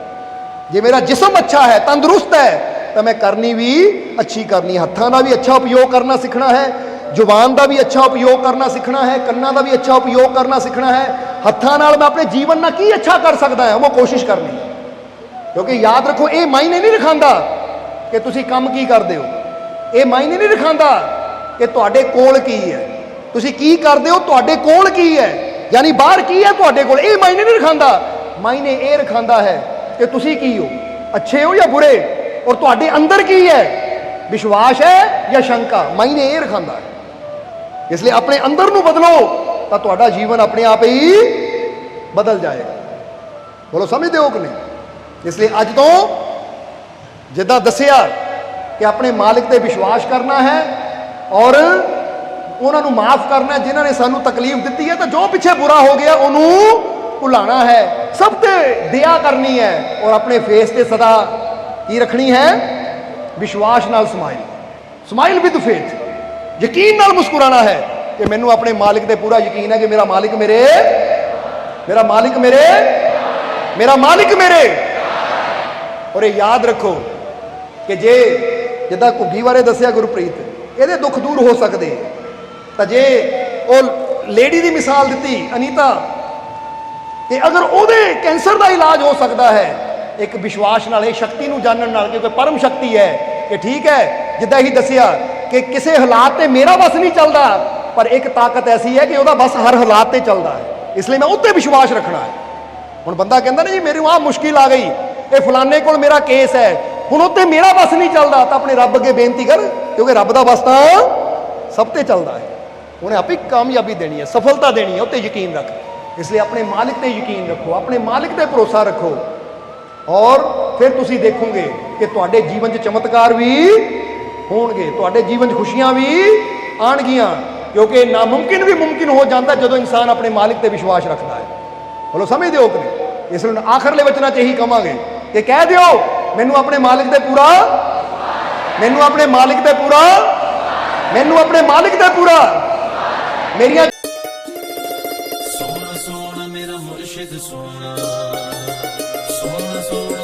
जे मेरा जिस्म अच्छा है, तंदुरुस्त है, तो मैं करनी भी अच्छी करनी है। हत्थां का भी अच्छा उपयोग करना सीखना है, जुबान का भी अच्छा उपयोग करना सीखना है, कन्ना का भी अच्छा उपयोग करना सीखना है। हत्थां नाल मैं अपने जीवन में की अच्छा कर सकता है वो कोशिश करनी है। क्योंकि याद रखो, ये मायने नहीं रखांदा कि तुसीं काम की करदे हो, ये मायने नहीं रखांदा कि तुहाडे कोल की है, तुसीं की करदे हो, तुहाडे कोल की है, यानी बाहर की है तुहाडे कोल, ये मायने नहीं रखांदा। मायने ये रखांदा है कि तुसीं की हो, अच्छे हो या बुरे, और तुहाडे अंदर की है, विश्वास है या शंका, मायने ये रखांदा है। इसलिए अपने अंदर नूं बदलो तो तुहाडा जीवन अपने आप ही बदल जाएगा। बोलो समझते हो कि नहीं? इसलिए अज तो जिद्दां दसिया कि अपने मालिक ते विश्वास करना है और उन्होंने माफ करना है जिन्होंने सानू तकलीफ दी है, तो जो पिछे बुरा हो गया उन्होंने भुलाना है, सब ते दया करनी है और अपने फेस ते सदा की रखनी है, विश्वास नाल स्माइल, स्माइल विद फेथ, यकीन नाल मुस्कुराना है कि मैनू अपने मालिक ते पूरा यकीन है कि मेरा मालिक मेरे, मेरा मालिक मेरे, मेरा मालिक मेरे। और ये याद रखो कि जे जिद्दां घुग्गी बारे दसिया गुरप्रीत, ये दुख दूर हो सकते, तो जे वो लेडी की मिसाल दी अनीता कि अगर ਉਹਦੇ कैंसर का इलाज हो सकता है एक विश्वास नाल, शक्ति नूं जानन नाल, क्योंकि परम शक्ति है कि ठीक है, जिद्दां ही दसिया कि किसी हालात ते मेरा बस नहीं चलता, पर एक ताकत ऐसी है कि वह बस हर हालात ते चलता है, इसलिए मैं उत्ते विश्वास रखना है। ਹੁਣ ਬੰਦਾ ਕਹਿੰਦਾ ਨਾ ਜੀ ਮੇਰੇ ਆ ਮੁਸ਼ਕਿਲ ਆ ਗਈ, ਇਹ ਫਲਾਣੇ ਕੋਲ ਮੇਰਾ ਕੇਸ ਹੈ, ਹੁਣ ਉੱਤੇ ਮੇਰਾ ਬਸ ਨਹੀਂ ਚੱਲਦਾ, ਤਾਂ ਆਪਣੇ ਰੱਬ ਅੱਗੇ ਬੇਨਤੀ ਕਰ, ਕਿਉਂਕਿ ਰੱਬ ਦਾ ਬਸ ਤਾਂ ਸਭ ਤੇ ਚੱਲਦਾ ਹੈ। ਉਹਨੇ ਆਪੇ ਕਾਮਯਾਬੀ ਦੇਣੀ ਹੈ, ਸਫਲਤਾ ਦੇਣੀ ਹੈ, ਉੱਤੇ ਯਕੀਨ ਰੱਖ। ਇਸ ਲਈ ਆਪਣੇ ਮਾਲਿਕ ਤੇ ਯਕੀਨ ਰੱਖੋ, ਆਪਣੇ ਮਾਲਿਕ ਤੇ ਭਰੋਸਾ ਰੱਖੋ, ਔਰ ਫਿਰ ਤੁਸੀਂ ਦੇਖੋਗੇ ਕਿ ਤੁਹਾਡੇ ਜੀਵਨ 'ਚ ਚਮਤਕਾਰ ਵੀ ਹੋਣਗੇ, ਤੁਹਾਡੇ ਜੀਵਨ 'ਚ ਖੁਸ਼ੀਆਂ ਵੀ ਆਣਗੀਆਂ, ਕਿਉਂਕਿ ਨਾਮੁਮਕਿਨ ਵੀ ਮੁਮਕਿਨ ਹੋ ਜਾਂਦਾ ਜਦੋਂ ਇਨਸਾਨ ਆਪਣੇ ਮਾਲਿਕ ਤੇ ਵਿਸ਼ਵਾਸ ਰੱਖਦਾ ਹੈ। ਬੋਲੋ ਸਮਝਦੇ ਹੋ ਕਿ ਨਹੀਂ? ਇਸ ਲਈ ਆਖਰਲੇ ਵਚਨਾਂ 'ਚ ਇਹੀ ਕਵਾਂਗੇ ਕਿ ਕਹਿ ਦਿਓ ਮੈਨੂੰ ਆਪਣੇ ਮਾਲਿਕ ਤੇ ਪੂਰਾ, ਮੈਨੂੰ ਆਪਣੇ ਮਾਲਿਕ ਤੇ ਪੂਰਾ, ਮੈਨੂੰ ਆਪਣੇ ਮਾਲਿਕ ਤੇ ਪੂਰਾ, ਮੇਰੀਆਂ ਸੋਹਣਾ ਸੋਹਣਾ ਮੇਰਾ ਮੁਰਸ਼ਿਦ ਸੋਹਣਾ, ਸੋਹਣਾ ਸੋਹਣਾ